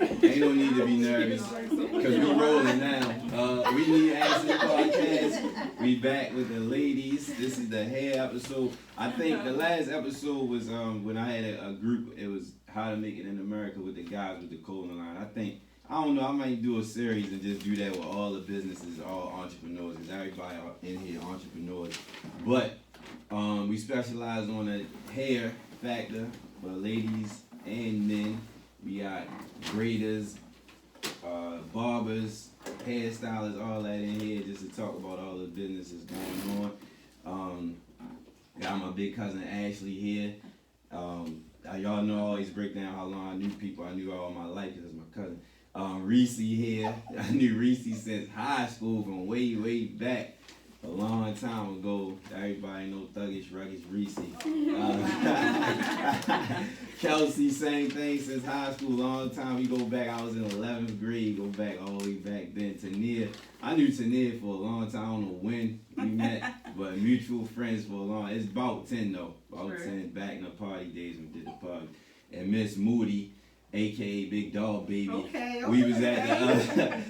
Ain't no need to be nervous, because we rolling now. We Need Answers podcast. We back with the ladies. This is the hair episode. I think the last episode was when I had a group. It was How to Make It in America with the guys with the clothing line. I don't know, I might do a series and just do that with all the businesses, all entrepreneurs, because everybody in here entrepreneurs. But we specialize on the hair factor for ladies and men. We got graders, barbers, hairstylists, all that in here just to talk about all the businesses going on. Got my big cousin Ashley here. Y'all know I always break down how long I knew people. I knew all my life because it's my cousin. Reese here. I knew Reese since high school from way, way back. A long time ago. Everybody know Thuggish, Ruggish, Reese. Kelsey, same thing since high school. Long time. We go back. I was in 11th grade. Go back all the way back then. Tania. I knew Tania for a long time. I don't know when we met, but mutual friends for a long. It's about 10 though. About 10 back in the party days when we did the party. And Miss Moody, aka Big Dog Baby. Okay. We was at the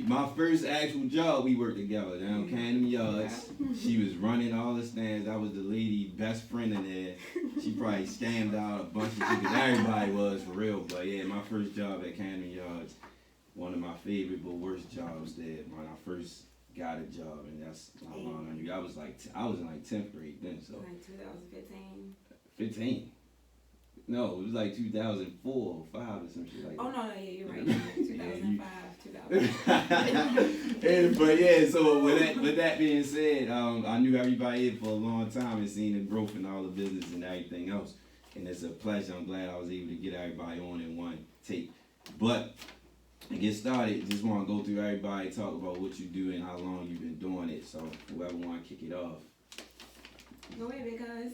my first actual job, we worked together down Camden Yards. She was running all the stands. I was the lady best friend in there. She probably scammed out a bunch of tickets. Everybody was for real, but yeah, my first job at Camden Yards, one of my favorite but worst jobs there when I first got a job, and that's how long I knew. I was in like 10th grade then, so. Like 2015. 15. No, it was like 2004 or 5 or some shit like that. Oh, no, yeah, you're right. 2005, 2000. But yeah, so with that being said, I knew everybody here for a long time and seen the growth in all the business and everything else. And it's a pleasure. I'm glad I was able to get everybody on in one take. But to get started, just want to go through everybody, talk about what you do and how long you've been doing it. So whoever want to kick it off. Go ahead, because.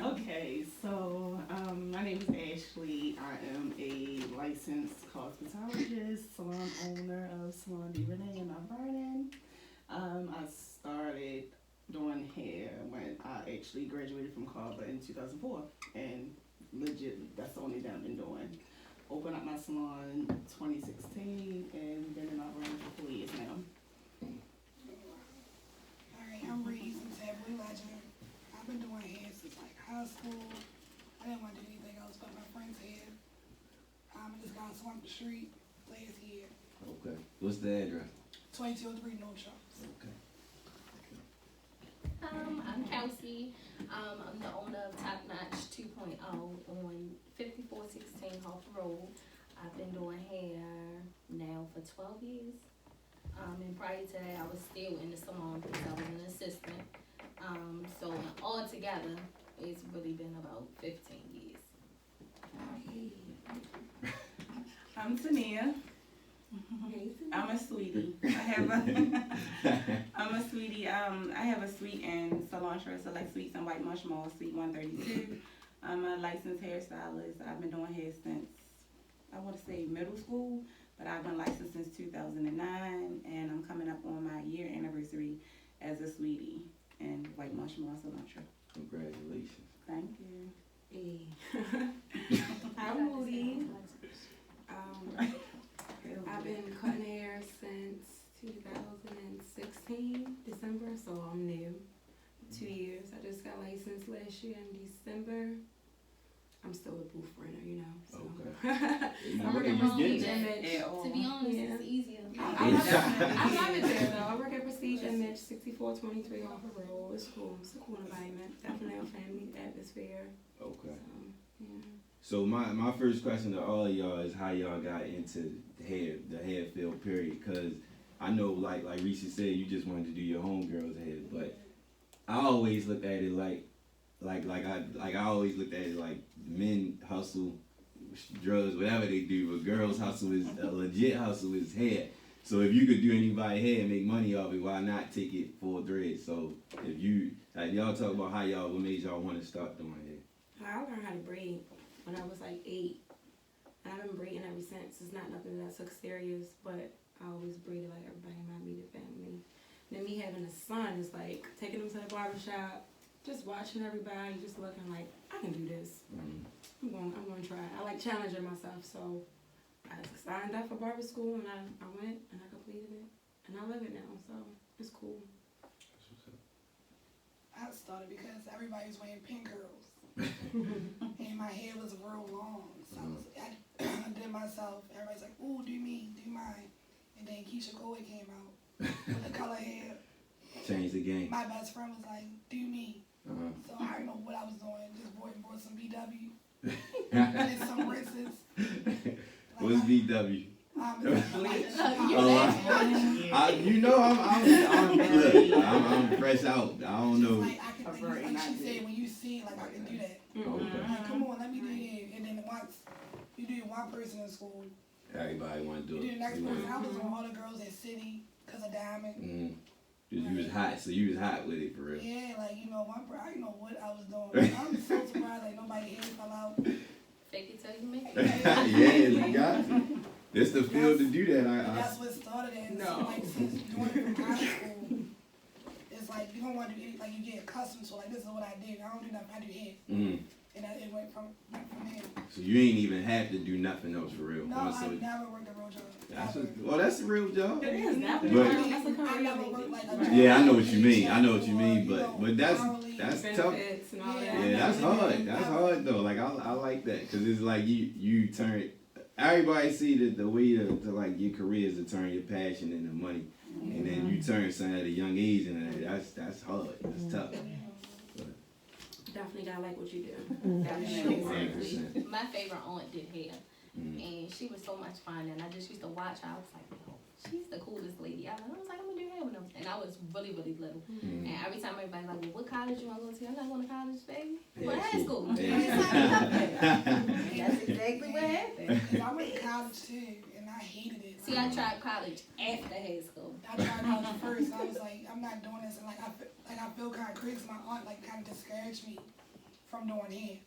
Okay, so my name is Ashley. I am a licensed cosmetologist, salon owner of Salon Renee in Mount Vernon. I started doing hair when I actually graduated from Carver in 2004, and legit, that's the only thing I've been doing. Opened up my salon 2016 and been in Mount Vernon for 4 years now. I'm Reese, I'm Legend. I've been doing hair since like high school. I didn't want to do anything else but my friend's hair. I just got swamped the street last year. Okay. What's the address? 2203 North Shops. Okay. I'm Kelsey. I'm the owner of Top Notch 2.0 on 5416 Hoff Road. I've been doing hair now for 12 years. And prior to that, I was still in the salon because I was an assistant. So all together, it's really been about 15 years. I'm Tania. I'm a sweetie. I'm a sweetie. I have a suite in Cilantro, Select Sweets and White Mush Mall, Suite 132. I'm a licensed hairstylist. I've been doing hair since, I want to say middle school, but I've been licensed since 2009, and I'm coming up on my year anniversary as a sweetie in White Mush Mall, Cilantro. Congratulations. Thank you. Hey. I'm Moody. I've been cutting hair since 2016, December, so I'm new. 2 years. I just got licensed last year in December. I'm still a booth runner, you know. So. Okay. I work at Prestige Image. To be honest, it's easier. I love it there though. I work at Prestige Image, 6423 off the road. It's cool. It's a cool environment. Definitely a family atmosphere. Okay. So, yeah. So my first question to all of y'all is how y'all got into the hair field, period. Because I know, like Reese said, you just wanted to do your homegirl's hair, but I always looked at it like I always looked at it like men hustle, drugs, whatever they do, but girls hustle is a legit hustle is hair. So if you could do anybody's hair and make money off it, why not take it full thread? So if you, like y'all talk about what made y'all want to start doing hair? I learned how to braid when I was like 8. And I've been braiding ever since. It's not nothing that I took serious, but I always braided like everybody in my immediate family. And then me having a son is like taking him to the barbershop, just watching everybody, just looking like, I can do this. I'm going to try it. I like challenging myself, so I signed up for barber school and I went and I completed it and I love it now, so it's cool. I started because everybody was wearing pin curls. And my hair was real long. So I did myself. Everybody's like, ooh, do mine. And then Keisha Cole came out with the color hair. Change the game. My best friend was like, do me. Uh-huh. So I didn't know what I was doing. Just bought some BW. And some Reese's. What's BW? I'm fresh out. I don't know. Like she said, when you see it, like I can do that. Okay. Like, come on, let me do it. And then once you do one person in school, Everybody want to do you it. do the next person. I was on all the girls at City because of Diamond. Cause you was hot, so you was hot with it for real. Yeah, like I didn't know what I was doing. I'm so surprised like nobody hair fell out. Fake it till you make it. Yeah, you got to. It's the field to do that. That's what started it. So, like since doing it from high school, it's like you don't want to do anything. Like you get accustomed to like this is what I did. I don't do nothing. I do hair. And it went from there. So you ain't even have to do nothing else for real. No, I never worked a real job. That's a real job. It is. But I never worked like a job. yeah, I know what you mean. But that's tough. And all that. Yeah, that's hard. That's hard though. Like I like that because it's like you turn. Everybody see the way to like your career is to turn your passion into money, and then you turn something at a young age, and that's hard. That's tough. Definitely gotta like what you do. Exactly. My favorite aunt did hair, and she was so much fun. And I just used to watch her. I was like, yo, she's the coolest lady ever. I was like, I'm gonna do hair with them. And I was really, really little. And every time everybody's like, well, what college you wanna go to? I'm not going to college, baby. Well, high school. That's exactly what happened. I went to college too, and I hated it. See, I tried college after high school. I tried college first. I was like, I'm not doing this, and I feel kind of crazy. My aunt like kind of discouraged me from doing hair.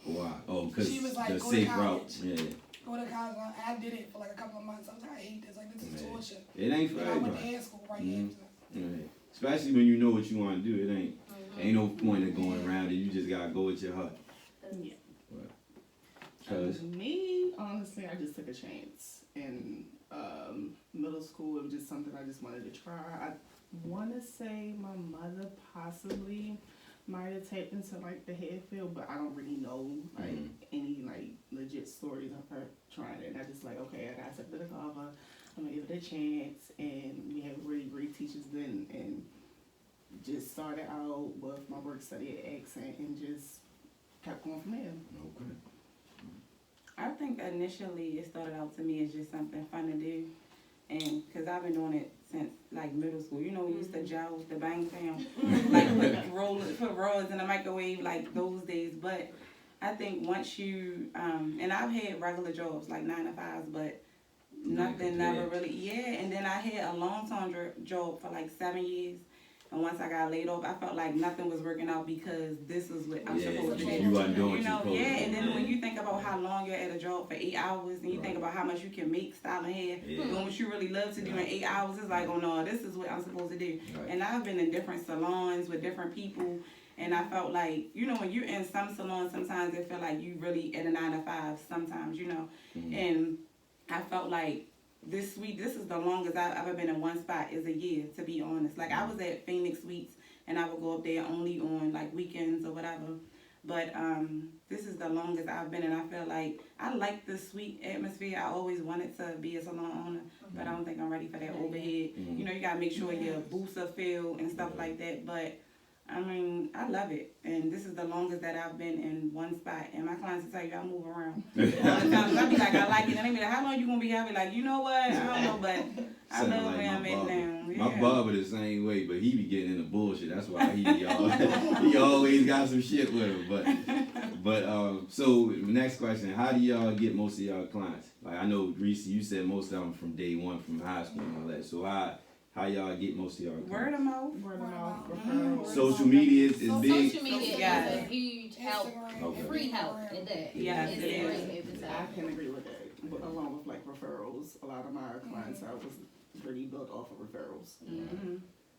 Wow. Oh, because she was like, the go safe to college. route. Yeah. Go to college. I did it for like a couple of months. I was like, I hate this. Like this is torture. It ain't for and I went to everybody. hair school right after. Right. Especially when you know what you want to do. It ain't no point of going around it. You just gotta go with your heart. Yeah. Cause me, honestly, I just took a chance. In middle school, it was just something I just wanted to try. I want to say my mother possibly might have tapped into like the hair field, but I don't really know like any like legit stories of her trying it. And I just like, okay, I got accepted to cover. I'm gonna give it a chance. And we had really great teachers then, and just started out with my work study at Accent and just kept going from there. okay. I think initially it started out to me as just something fun to do, and because I've been doing it since like middle school. You know, we used to gel with the bang film, like put rollers in the microwave like those days. But I think once you and I've had regular jobs like 9 to 5s, but nothing never really. Yeah, and then I had a long-term job for like 7 years. And once I got laid off, I felt like nothing was working out because this is what I'm supposed to do. You wasn't doing what you know, you're supposed to and then when you think about how long you're at a job for 8 hours, and you think about how much you can make styling hair, doing what you really love to do in 8 hours, it's like, oh no, this is what I'm supposed to do. Right. And I've been in different salons with different people, and I felt like, you know, when you're in some salons, sometimes it feel like you really at a 9 to 5, sometimes, you know. And I felt like this is the longest I've ever been in one spot is a year, to be honest. Like I was at Phoenix Suites and I would go up there only on like weekends or whatever. But this is the longest I've been, and I feel like I like the suite atmosphere. I always wanted to be a salon owner, but I don't think I'm ready for that overhead. You know, you gotta make sure your boots are filled and stuff like that. But I mean, I love it, and this is the longest that I've been in one spot. And my clients will tell you I move around all the time. I be like, I like it, and they be like, how long you gonna be here? I be like, you know what? I don't know, but I love like where I'm at now. Yeah. My barber the same way, but he be getting into bullshit. That's why he always got some shit with him. But so next question: how do y'all get most of y'all clients? Like I know Reese, you said most of them from day one, from high school and all that. So how y'all get most of y'all clients? Word of mouth. Word of mouth. Referrals. Social media is big. Social media is a huge help, free help in that. Yes, it is. I can agree with that. But along with like referrals, a lot of my clients I was really built off of referrals.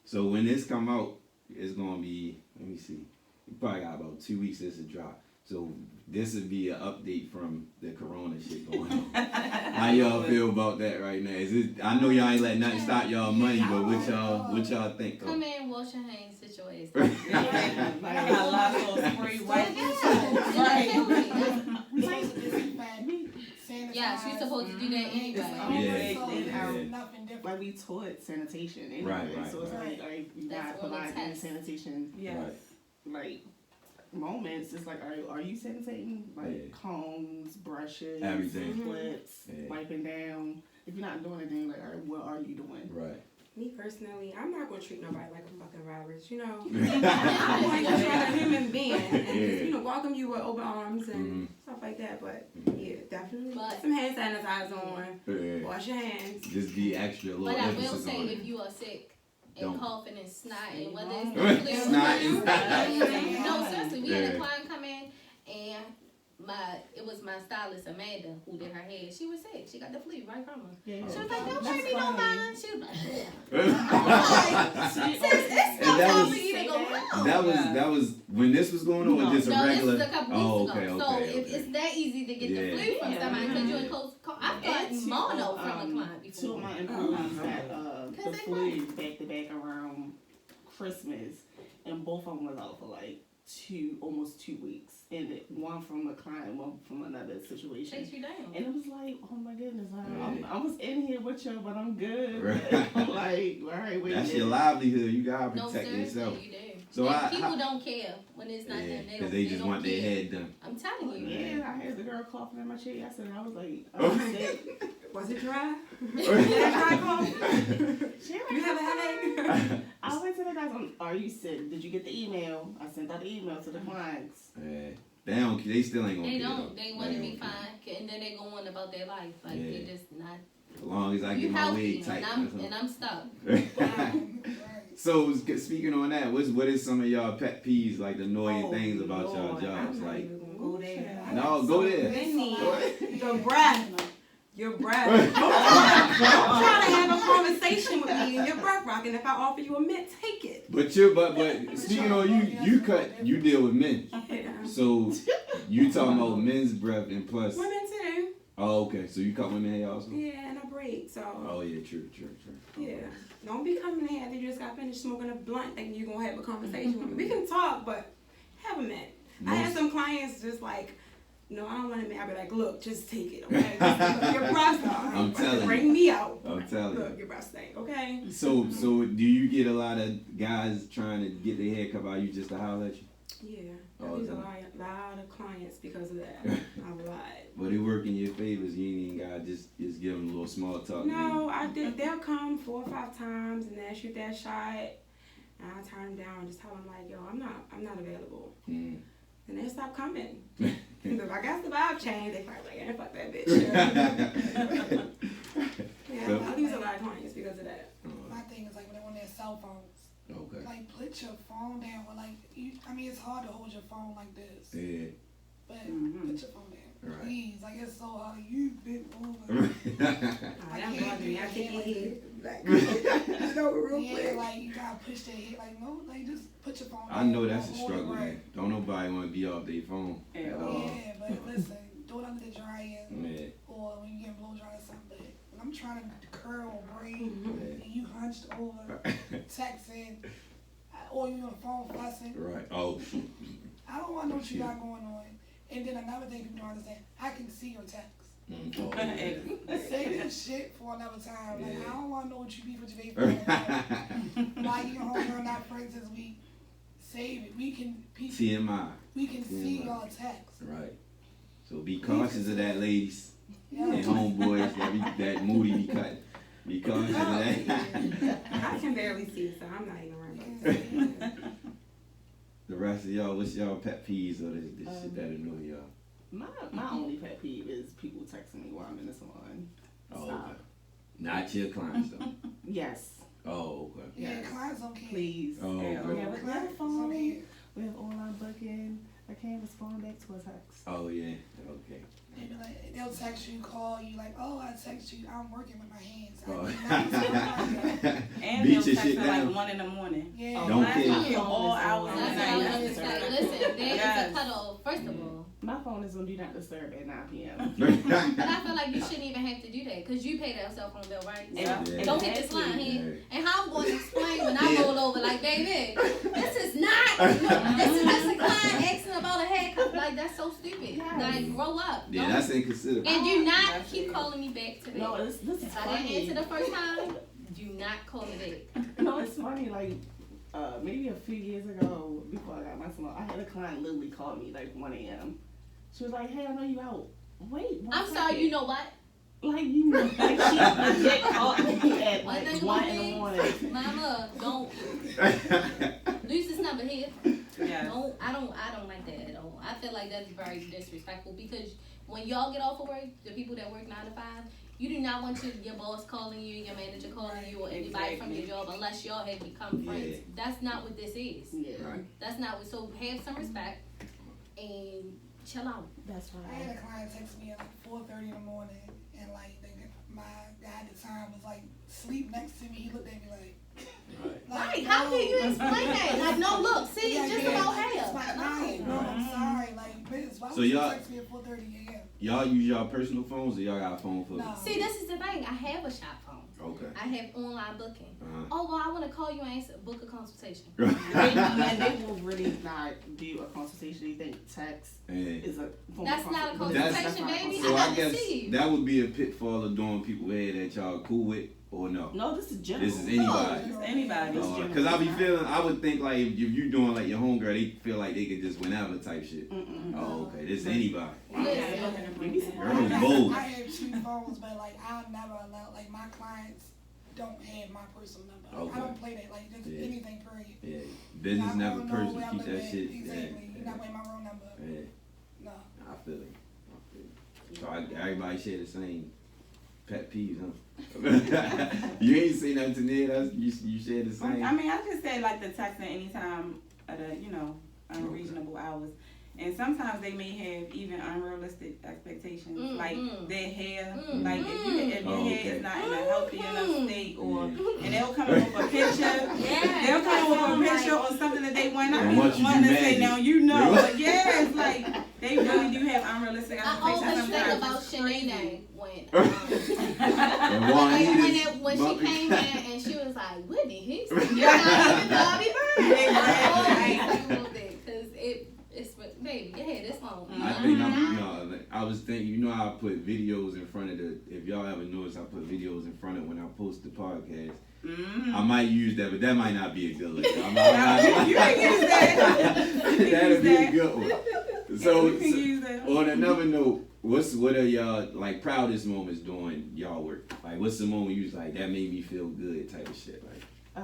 So when this come out, it's gonna be, let me see, you probably got about 2 weeks this to drop. So this would be an update from the corona shit going on. How y'all feel about that right now? Is it? I know y'all ain't let nothing stop y'all money, but what y'all think? Come in, wash your hands, sit your ass. Like I got Lysol spray wipes. Yeah, she's supposed to do that anyway. Nothing different. Like we taught sanitation anyway, Right. so it's like you gotta provide sanitation. Yes. Like moments, it's like, are you sanitating? Like combs, brushes, everything, clips, wiping down. If you're not doing anything, like, all right, what are you doing? Right. Me personally, I'm not gonna treat nobody like a fucking virus, you know. I'm going to treat a human being and just, you know, welcome you with open arms and stuff like that. But yeah, definitely put some hand sanitizer on. Wash your hands. Just be extra a little. But I will emphasis say, on it. if you are sick and coughing and snotting, whether it's no, seriously, we had a client come in and it was my stylist Amanda who did her hair. She was sick. She got the flu right from her. Yeah. She was like, "Don't pay me no mind." She was like, That was when this was going on, or just a regular. This was a couple weeks ago. So if it's that easy to get the flu from somebody because you're in close call, I've gotten mono from a client before. Two of my employees had the flu back to back around Christmas, and both of them was out for like almost 2 weeks, and one from a client, one from another situation. Takes you down. And it was like, oh my goodness, I was in here with you, but I'm good. Right. I'm like, all right, wait. That's your livelihood. You gotta protect yourself. You do. So people don't care when it's not them. Because they just want their head done. I'm telling you. Yeah, I had the girl coughing in my chair yesterday. I was like, I'm sick. Was it dry? Dry cough? You have a headache? I went to the guys. Are you sick? Did you get the email? I sent out the email to the clients. They don't. They still ain't gonna. They don't. They want to be fine, and then they go on about their life. Like they just not. As long as I get my wig tight. And I'm stuck. So speaking on that, what is some of y'all pet peeves, like the annoying things about y'all jobs? I'm like, go there. no, go there. Your breath. Your breath. I'm trying to have a conversation with me and your breath rocking. If I offer you a mint, take it. But speaking on you deal with men. Yeah. So you talking about men's breath and plus. Women too. Oh, okay. So you cut women hair also? Yeah, and I braid. So. Oh yeah, true. Yeah. Don't be coming in after you just got finished smoking a blunt thinking you're gonna have a conversation with me. We can talk, but have a mint. I had some clients just like, no, I don't want a mint. I be like, look, just take it, okay? Your breath, I'm telling you. bring me out. I'm telling you. Look, your breath stink, okay? So do you get a lot of guys trying to get their hair cut by you just to holler at you? Yeah, I lose a lot of clients because of that. A lot. But it work in your favors. You ain't even gotta just give them a little small talk. No, I did. They'll come 4 or 5 times and then shoot that shot, and I turn them down and just tell them like, yo, I'm not available. And they stop coming. If I got the vibe change, they probably like, fuck that bitch. Yeah, I lose a lot of clients because of that. My thing is like when they're on their cell phones. Okay. Like put your phone down, or like it's hard to hold your phone like this. Yeah. But put your phone down, right. please. Like it's so hard. You've been over. That bothers me. I take your head back. Real quick. Like you gotta push their head. Like no, like just put your phone down. I know that's a struggle. Man. Don't nobody want to be off their phone at all. Yeah, but listen, do it under the dryer or when you get blow dry or something. But when I'm trying to curl or braid and you hunched over, texting, or you on the phone fussing. Right. Oh. I don't want to know what you got going on. And then another thing people don't understand, I can see your text. Say this shit for another time. Like, I don't want to know what you be for today. Why you and homegirl not friends this week? Save it. We can TMI. We can see your text. Right. So be cautious of that, ladies. Yeah. And homeboys that Moody be cutting. Be cautious of that. I can barely see, so I'm not even running. The rest of y'all, what's y'all pet peeves or this shit that annoy y'all? My only pet peeve is people texting me while I'm in the salon. Oh, okay. Not your clients though. Yes. Oh, okay. Yeah, Yes. clients don't care. Please. Oh, okay. We have a Clients phone. don't care. We have online booking. I can't respond back to a text. Oh yeah. Okay. They be like, they'll text you, call you, like, oh, I text you, I'm working with my hands. Oh. And Beat they'll your text shit at down. like 1 in the morning. Yeah. Don't Last care. time, all hours of the That's what I night. was understand. Listen, there is a cutoff. First of all, phone is on Do Not Disturb at 9 p.m. But I feel like you shouldn't even have to do that because you pay that cell phone bill, right? Yeah. Don't hit this line here. And how I'm going to explain when I roll over, like, baby, this is not, this is just a client asking about a haircut. Like, that's so stupid. Yes. Like, grow up. Yeah, that's inconsiderate. And do not keep calling me back today. No, this is if I didn't answer the first time, do not call me back. No, it's funny. Like, maybe a few years ago, before I got my salon, I had a client literally call me like 1 a.m. She was like, "Hey, I know you out. Wait, I'm sorry. You know what? Like, you know, like she legit called me at One like thing 1 about in the me, morning. Mama, don't lose this number here. Yeah. I don't like that at all. I feel like that's very disrespectful because when y'all get off of work, the people that work 9 to 5, you do not want your boss calling you, your manager calling you, or anybody from your job unless y'all have become friends. That's not what this is. Yeah, Right. That's not what. So have some respect and chill out. that's I right. had a client text me at like 4:30 in the morning, and like my guy at the time was like sleep next to me. He looked at me like, Right? How can you explain that? Like, no, look, see, it's just about It's my client. No, I'm sorry. Like, bitch, why So would you y'all- text me at 4:30 a.m.? Y'all use y'all personal phones or y'all got a phone for? No. See, this is the thing. I have a shop phone. Okay. I have online booking. Uh-huh. Oh, well, I want to call you and answer, book a consultation. And they will really not do a consultation. They think text Yeah. is a form That's of not a consultation. consultation, That's not a baby. So I I got to guess see you. that would be a pitfall of doing people head that y'all cool with or no? No, this is general. This is anybody. It's anybody. It's general. Because I be feeling, I would think like if you doing like your homegirl, they feel like they could just whenever type shit. Mm-mm. Oh, okay. This is anybody. Listen, Girls bold. I have 2 phones, but like I'll never allow, like my clients don't have my personal number. Okay. I don't play that, like just Yeah. anything, period. Yeah. Business Not never going personal. nowhere, Keep I'm that like, shit. Exactly. Yeah. You're not playing my real number. Yeah. No. I feel it. So everybody share the same pet peeves, huh? You ain't say nothing to Ned. You share the same. I mean, I just say like the texting anytime at a unreasonable hours, and sometimes they may have even unrealistic expectations, like their hair. Like if your hair is not in a healthy enough state, or and they'll come up with a picture. They'll come up with a picture or something that they want And once you to do say. magic. Now you know, but yeah, it's like they really do have unrealistic I expectations. always think sometimes. about It's crazy. Shanae when And Juanita's when she bumping. came in and she was like, Whitney Houston, you're not even Bobby Brown. Because it's baby, your hair this long. I think I was thinking, how I put videos in front of if y'all ever notice, I put videos in front of when I post the podcast. I might use that, but that might not be a good look. You can use that. That'll be a good one. So, You can use that. on another note, what are y'all like proudest moments doing y'all work? Like, what's the moment you was like that made me feel good type of shit? Like, I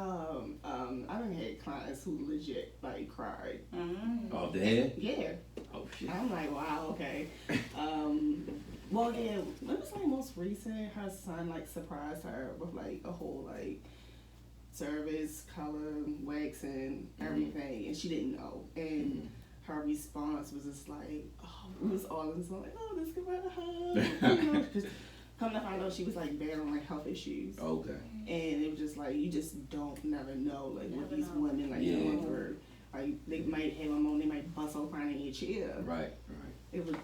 done had clients who legit like cried. off the head? Yeah. Oh shit. I'm like, wow, okay. Well, yeah, it was like most recent. Her son like surprised her with like a whole like service, color, wax, and everything, and she didn't know. And her response was just like, oh, it was all in this like, oh, let's give her a hug. Cause come to find out she was like battling like health issues. Okay. And it was just like, you just don't never know like what these women like going through. Like they might have a moment, they might bust open crying in your chair. Right. It was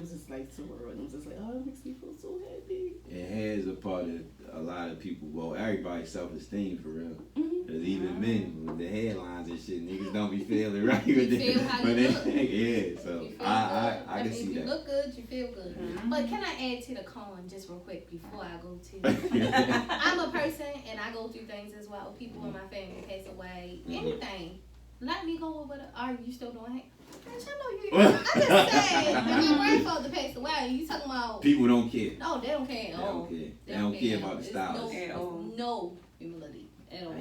just like surreal. It was just like, oh, it makes me feel so happy. It has a part of a lot of people, well, everybody's self-esteem for real. Because even men with the headlines and shit, niggas don't be feeling right with You feel how you look. Yeah, so You feel I good. can see If you that. look good, you feel good. But can I add to the con just real quick before I go to? I'm a person and I go through things as well. People in my family pass away, anything. Let me go over are you still doing it? Bitch, I know you. I just said that my grandfather passed away and you talking about People don't care. no, they don't care at They all. don't care. They don't care about the It's styles. no humility at all.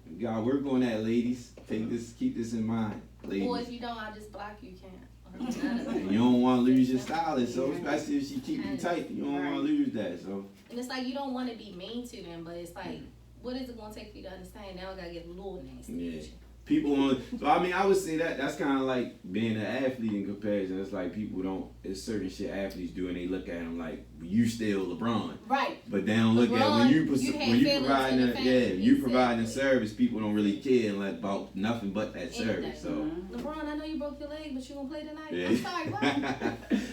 You gotta work on that, ladies. Keep this in mind, ladies. Or if you don't, I'll just block you. Can't. And you don't want to lose your stylist, so especially if she keep you tight, you don't want to lose that. So And it's like you don't want to be mean to them, but it's like, what is it gonna take for you to understand? Now I gotta get a little nasty. yeah, people on. So I mean, I would say that that's kind of like being an athlete in comparison. It's like people don't. It's certain shit athletes do, and they look at them like you still LeBron. Right. But they don't look at when you providing exactly. providing a service, people don't really care about nothing but that service. So LeBron, I know you broke your leg, but you gonna play tonight. yeah. I'm sorry, what?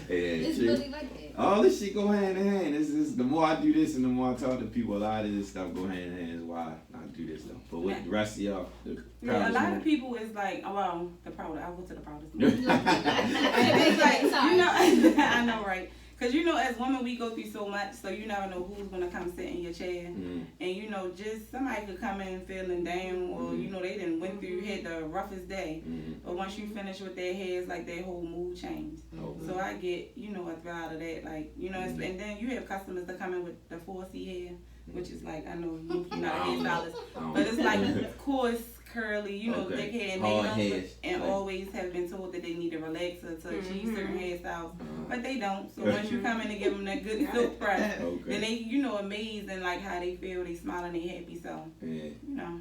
It's true. really like that. All this shit go hand in hand. This the more I do this and the more I talk to people, a lot of this stuff go hand in hand. Is why I do this stuff. But with the rest of y'all, a lot of people is like, oh, well, I went to the proudest. It's like, you know, I know, right? Because, you know, as women, we go through so much, so you never know who's going to come sit in your chair. And, you know, just somebody could come in feeling down or, you know, they didn't went through, had the roughest day. But once you finish with their hair, it's like their whole mood changed. So I get, you know, a thrill out of that. Like, you know, and then you have customers that come in with the 4C hair, which is like, I know you're not a hairstylist, but it's like coarse, curly, you know, thick hair, and they don't, and always have been told that they need a relaxer to achieve certain hairstyles, but they don't. So once you come in and give them that good silk press, then they, you know, amazed and like how they feel, they smiling, they happy. So you know,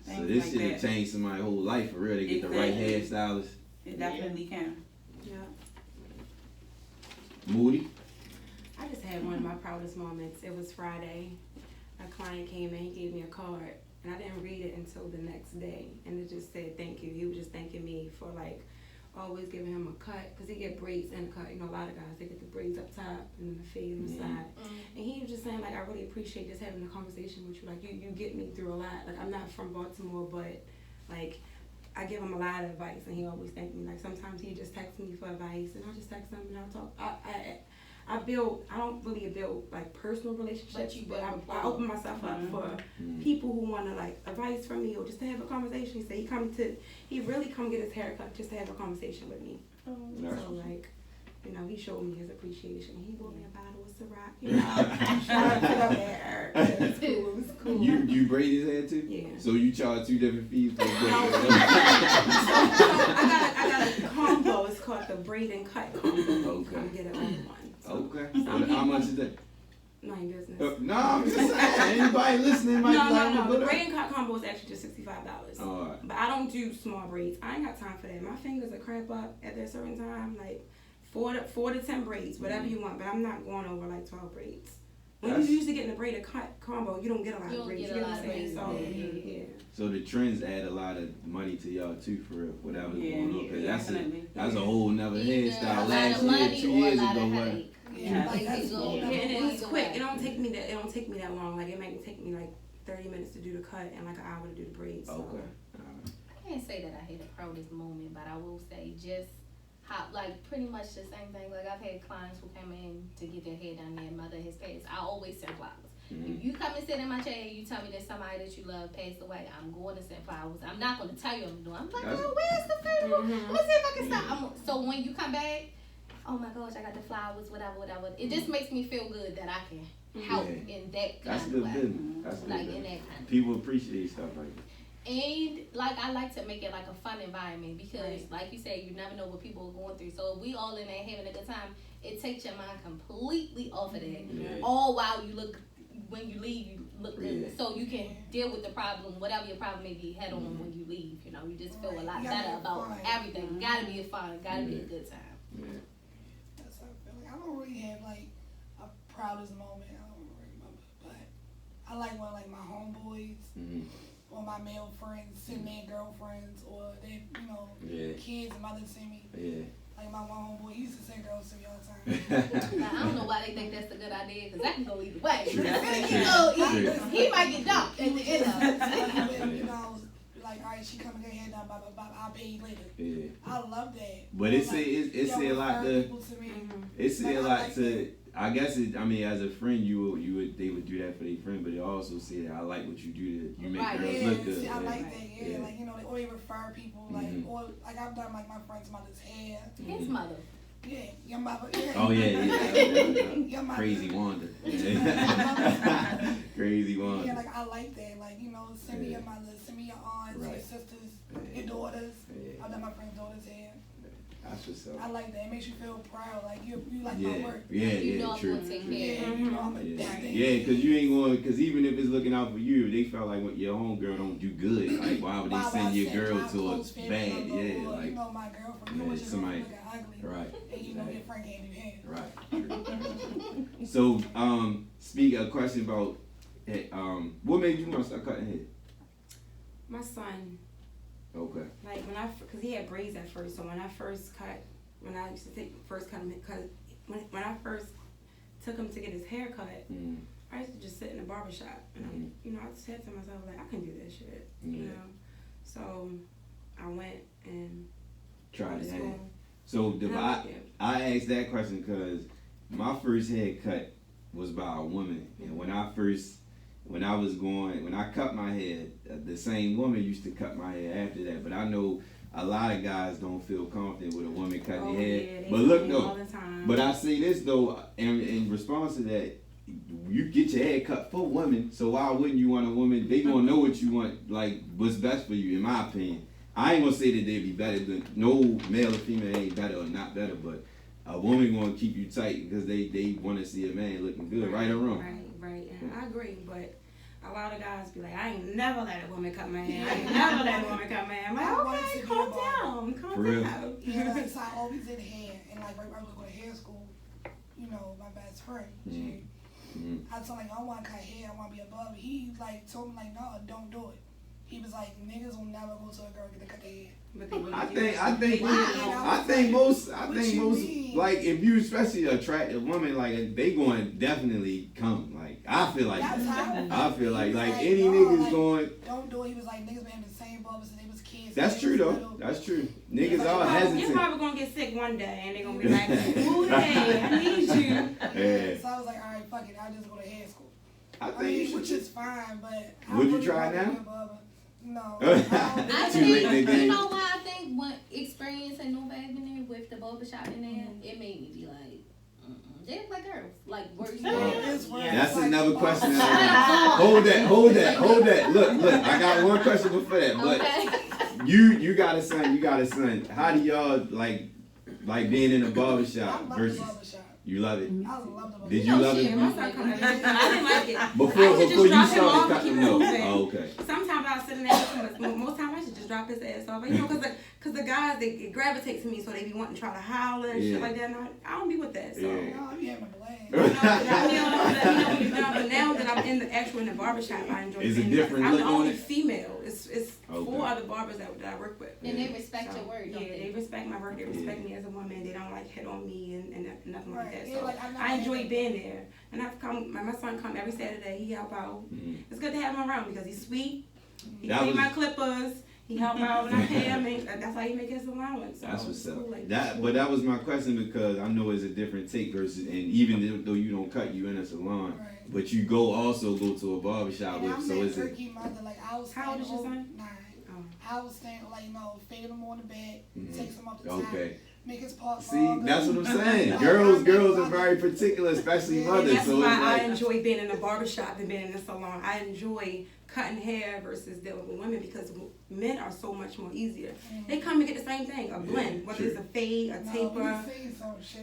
so this like shit changed somebody's whole life for real. They get the right hairstylist. It definitely can. Yeah. Moody. I just had one of my proudest moments. It was Friday. A client came in, he gave me a card, and I didn't read it until the next day. And it just said thank you. He was just thanking me for like always giving him a cut, because he get braids and a cut. You know, a lot of guys, they get the braids up top and then the fade on the side. And he was just saying like, I really appreciate just having a conversation with you. Like you get me through a lot. Like I'm not from Baltimore, but like I give him a lot of advice, and he always thank me. Like sometimes he just texts me for advice, and I just text him and I'll talk. I don't really build like personal relationships, but I open myself up for people who want to like advice from me or just to have a conversation. He said he really come get his haircut just to have a conversation with me. So like, you know, he showed me his appreciation. He bought me a bottle of Ciroc. You know, shout out to the hair. It was cool. You braid his hair too? Yeah. So you charge 2 different fees for I got a combo. It's called the braid and cut combo. Okay. Come get it all in one. Okay. How much is that? None business. No, I'm just saying. Anybody listening might be like, no. The braid and cut combo is actually just $65. All right. But I don't do small braids. I ain't got time for that. My fingers will cramp up at a certain time, like 4 to 10 braids, whatever you want. But I'm not going over like 12 braids. When you usually get in the braid and cut combo, you don't get a lot of braids. You know what I'm saying? So yeah. So the trends add a lot of money to y'all too, for real. Whatever's going on. Yeah, That's a whole nother hairstyle. Last year, 2 years ago, and it's quick. It don't take me that long. Like it might take me like 30 minutes to do the cut and like an hour to do the braids. So. Okay. I can't say that I had a proudest moment, but I will say just how, like, pretty much the same thing. Like I've had clients who come in to get their hair done. Their mother has passed. I always send flowers. If you come and sit in my chair, you tell me that somebody that you love passed away, I'm going to send flowers. I'm not going to tell you I'm doing. I'm like, oh, where's the funeral? Let me see if I can stop. So when you come back, oh my gosh, I got the flowers, whatever. It just makes me feel good that I can help in that kind of way. That's like good. In that kind of people appreciate stuff like that. And like I like to make it like a fun environment because, like you said, you never know what people are going through. So if we all in there having a good time, it takes your mind completely off of that. All while when you leave, you look good. So you can deal with the problem, whatever your problem may be, head on when you leave. You know, you just feel a lot better about everything. Gotta be fun. Gotta be a good time. That's how I feel. Like, I don't really have like a proudest moment. I don't really remember, but I like when like my homeboys or my male friends send their girlfriends or they, you know, kids and mothers send me. Like my one homeboy, he used to send girls to me all the time. Now, I don't know why they think that's a good idea because that can go either way. You know, he might get dumped at the end of it. You know, like, all right, she coming get her hair done, blah, blah, blah, I'll pay you later. I love that. But it say a lot to I guess I mean, as a friend, they would do that for their friend, but it also said, I like what you do. You make girls look good. See, I like that. Like, you know, or they refer people, like, or like I've done like my friend's mother's hair. His mother. Yeah, your mother. Yeah. Oh yeah. Your mother. Crazy Wanda. Crazy Wanda. Yeah, like I like that. Like, you know, send me your mother, send me your aunts, your sisters, your daughters. I've done my friend's daughter's hair. That's what's up. I like that. It makes you feel proud. Like you like Yeah, my work. You know yeah, I'm true. gonna take care. Yeah, you know I'm a Yeah, that yeah, because you ain't going. Because even if it's looking out for you, if they felt like what your homegirl don't do good, like why would they send your girl to a bad? Yeah, like you know my girlfriend. You yeah, want your somebody, girlfriend looking ugly, right? and you know your friend can't do hair. Right. So, speak a question about, what made you want to start cutting hair? My son, Okay. like cause he had braids at first, so when I used to cut him, cause when I first took him to get his hair cut, I used to just sit in the barbershop, and I said to myself, like, I can do this shit, you know? So, I went and Tried to hair. school. So, I asked that question because my first haircut was by a woman, and when I cut my hair, the same woman used to cut my hair after that. But I know a lot of guys don't feel confident with a woman cutting their hair. Yeah, but look though, all the time. but I say this though, in response to that, you get your hair cut for women, so why wouldn't you want a woman? They gonna know what you want, like what's best for you, in my opinion. I ain't gonna say that they'd be better than no male or female ain't better or not better, but a woman gonna keep you tight because they want to see a man looking good, right or wrong. Right. And I agree, but a lot of guys be like, I ain't never let a woman cut my hair. I ain't never let a woman cut my hair. I'm like, okay, calm down. Yeah, like, so I always did hair, and like right when I was going to hair school, you know, my best friend, I told him, like, I don't want to cut hair, I want to be a barber. He like told me like, no, don't do it. He was like, niggas will never go to a girl and get to cut their hair. I think most, like if you especially attractive woman, like they going definitely come. Like I feel like any niggas going. Don't do it. He was like, niggas been in the same barber since they was kids. That's true though. That's true. Niggas are hesitant. You're probably gonna get sick one day, and they're gonna be like, ooh, hey, I need you. Yeah. So I was like, all right, fuck it, I'll just go to hair school. I mean, which is fine, but would you try now? No. I Too late in the think, game. you know what I think, when experience and no bag in there with the barbershop in there, it made me be like, they look like girls. Like, worse. That's another question. Hold that. Look, I got one question before that. But you got a son. How do y'all like being in a barbershop versus? You love it? I love the barbershop. Did you love it? My son come in. I didn't like it. Before you started cutting him off. Oh, okay. Sometimes I'll sit in there, but most times I should just drop his ass off. You know, because the guys, they gravitate to me, so they be wanting to try to holler and shit like that. And I don't be with that. So. No, I be having a blast. But now that I'm in the barbershop, I enjoy It's a being different I'm look the on only it? female. It's 4 other barbers that I work with. And they respect your word, don't Yeah, they? they respect my work. They respect me as a woman. They don't like hit on me and nothing like that. Yeah, So like, I enjoy being there. And my son come every Saturday. He help out. It's good to have him around because he's sweet. He clean my clippers. He help out when I pay him. And that's how he make his allowance. So That's what's up. cool like But that was my question because I know it's a different take versus, and even though you don't cut, you in a salon, but you also go to a barbershop with. So is it? How old is your son? 9. Oh. I was staying fade him on the bed, take him up the top. Okay. Make his part. See, that's what I'm saying. Girls are very particular, especially mothers. That's so why it's like, I enjoy being in the barbershop and being in the salon. I enjoy cutting hair versus dealing with women because men are so much more easier. They come and get the same thing, a blend, whether it's a fade, a taper.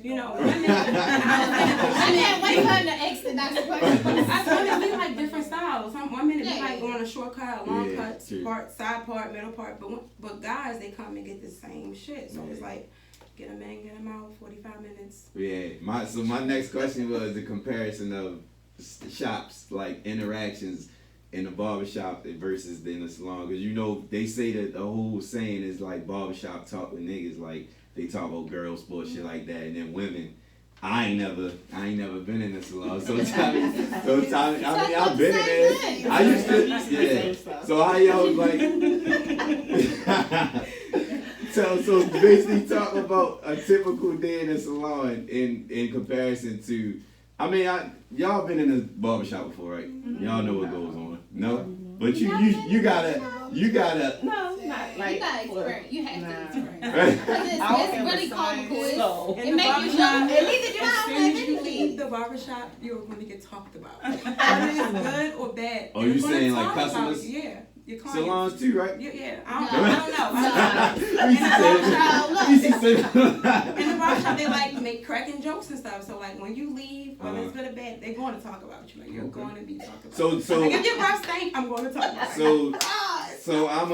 You know, women. I can't wait for him to exit that question. Women, we like different styles. Some women, they like going a short cut, a long cut, side part, middle part. But guys, they come and get the same shit. So it's like, get them in, get them out, 45 minutes. Yeah. My next question was the comparison of shops, like interactions in the barbershop versus in the salon. Because you know, they say that the whole saying is like barbershop talk with niggas, like they talk about girls, sports, shit like that. And then women, I ain't never been in the salon. So Tommy, I mean, I've been in there. I used to, yeah. So how y'all like, so basically talk about a typical day in the salon in comparison to, I mean, y'all been in a barbershop before, right? Y'all know what goes on. No? But you gotta. No, not like. You gotta experience. You have to experience. Because it's really comical. It makes you look. At least if you're not As soon as you leave the barbershop, you're going to get talked about. Whether it's good or bad. Oh, you saying like customers? customers? Yeah. your clients. Salons too, right? Yeah, I don't know. In the barbershop, they like make cracking jokes and stuff. So like when you leave, whether it's good or bad, they're going to talk about you. Like you're going to be talking about. So like, if your breath stink, I'm going to talk about you. So I'm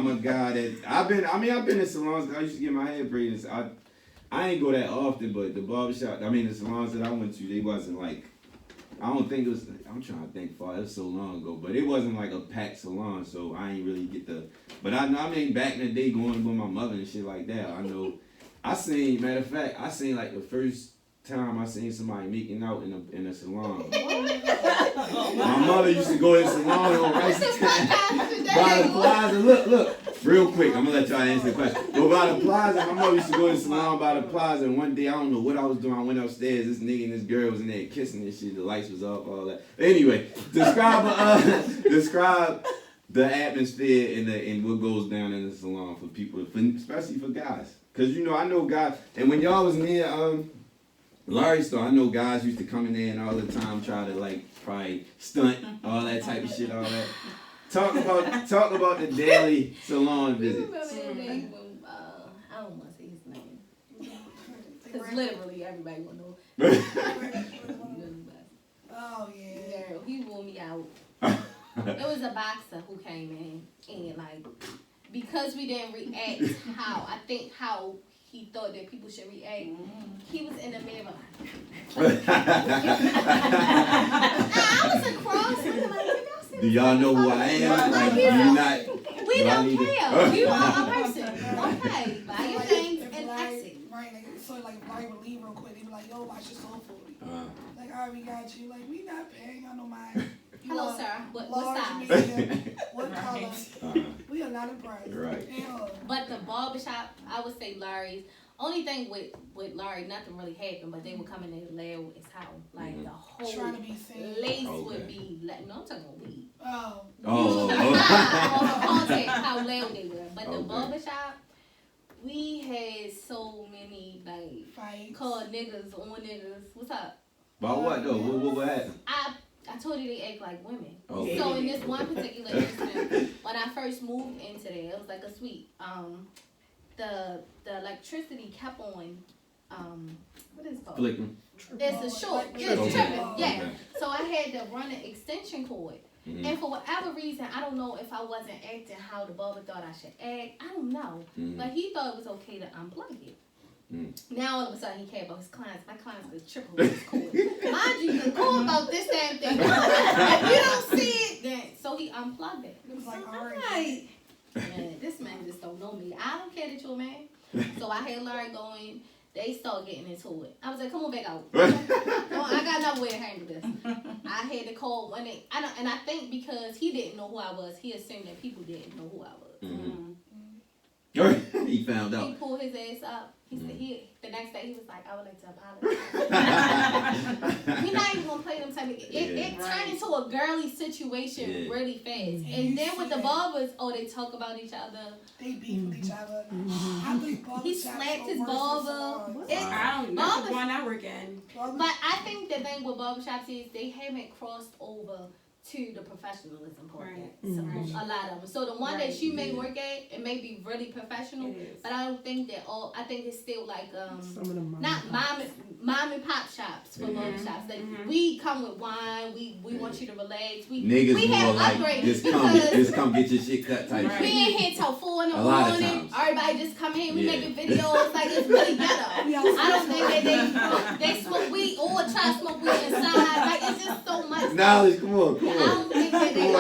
a guy that I've been in salons. I used to get my hair braided. I ain't go that often, but the barbershop, the salons that I went to, they wasn't like, I don't think it was, I'm trying to think far, it was so long ago, but it wasn't like a packed salon, so I ain't really get but back in the day going with my mother and shit like that, matter of fact, I seen like the first time I seen somebody making out in a salon. My mother used to go in the salon on Rice by the plaza. Look, real quick, I'm gonna let y'all answer the question. Go by the plaza. My mother used to go in the salon by the plaza, and one day I don't know what I was doing. I went upstairs. This nigga and this girl was in there kissing and shit. The lights was off, all that. Anyway, describe the atmosphere and what goes down in the salon for people, especially for guys. Cause I know guys, and when y'all was near Larry's store, I know guys used to come in there and all the time try to like probably stunt, all that type of shit, all that. Talk about the daily salon visits. Remember that day when I don't want to say his name, because literally everybody will know. Oh yeah. Girl, he wore me out. It was a boxer who came in and like because we didn't react how he thought that people should react. He was in the mirror. I was across looking like, do y'all know who I am? Like, we don't care. You are a person. Okay, buy your things and exit. Right, like so like if I would leave real quick, they be like, yo, watch your soul for me. Like, all right, we got you. Like, we not paying y'all no mind. Hello, sir. What size? Medium, what color? We are not impressed. Right. But the barbershop, I would say Larry's. Only thing with Larry, nothing really happened, but they would come in there loud as hell. Like the whole trying to be seen. place would be like, no, I'm talking about weed. How loud they were. But the barbershop, we had so many like fights. Called niggas on niggas. What's up? About what though? What happened? I told you they act like women. Okay. So in this one particular instance, when I first moved into there, it was like a suite. The electricity kept on what is it called? Flicking. It's a short. It's tripping. Yeah. Okay. So I had to run an extension cord. And for whatever reason, I don't know if I wasn't acting how the barber thought I should act. I don't know. But he thought it was okay to unplug it. Now all of a sudden he cared about his clients. My clients could triple his cord. Mind you, you're cool about this damn thing. If you don't see it, then so he unplugged it. It was like, all right. Man, this man just don't know me. I don't care that you're a man. So I had Larry going. They start getting into it. I was like, come on back out. I got another way to handle this. I had to call one day. And I think because he didn't know who I was, he assumed that people didn't know who I was. He found out. He pulled his ass up. He said the next day he was like, I would like to apologize. We're not even gonna play them type of it turned into a girly situation really fast. And then with the barbers, they talk about each other. They beef with each other. He slapped his barber. I don't know the one I work in. But I think the thing with barbershops is they haven't crossed over to the professionalism part yet. So a lot of them. So the one that she may work at, it may be really professional, but I don't think that I think it's still like not mom and pop shops for barbershops. Like we come with wine, we want you to relax. We have upgrades just come get your shit cut type shit. We ain't here till 4 in the morning. Everybody just come in, we making videos, like it's really ghetto. I don't think that they smoke weed or try to smoke weed inside. Like it's just so much. Knowledge, come on. I don't think that they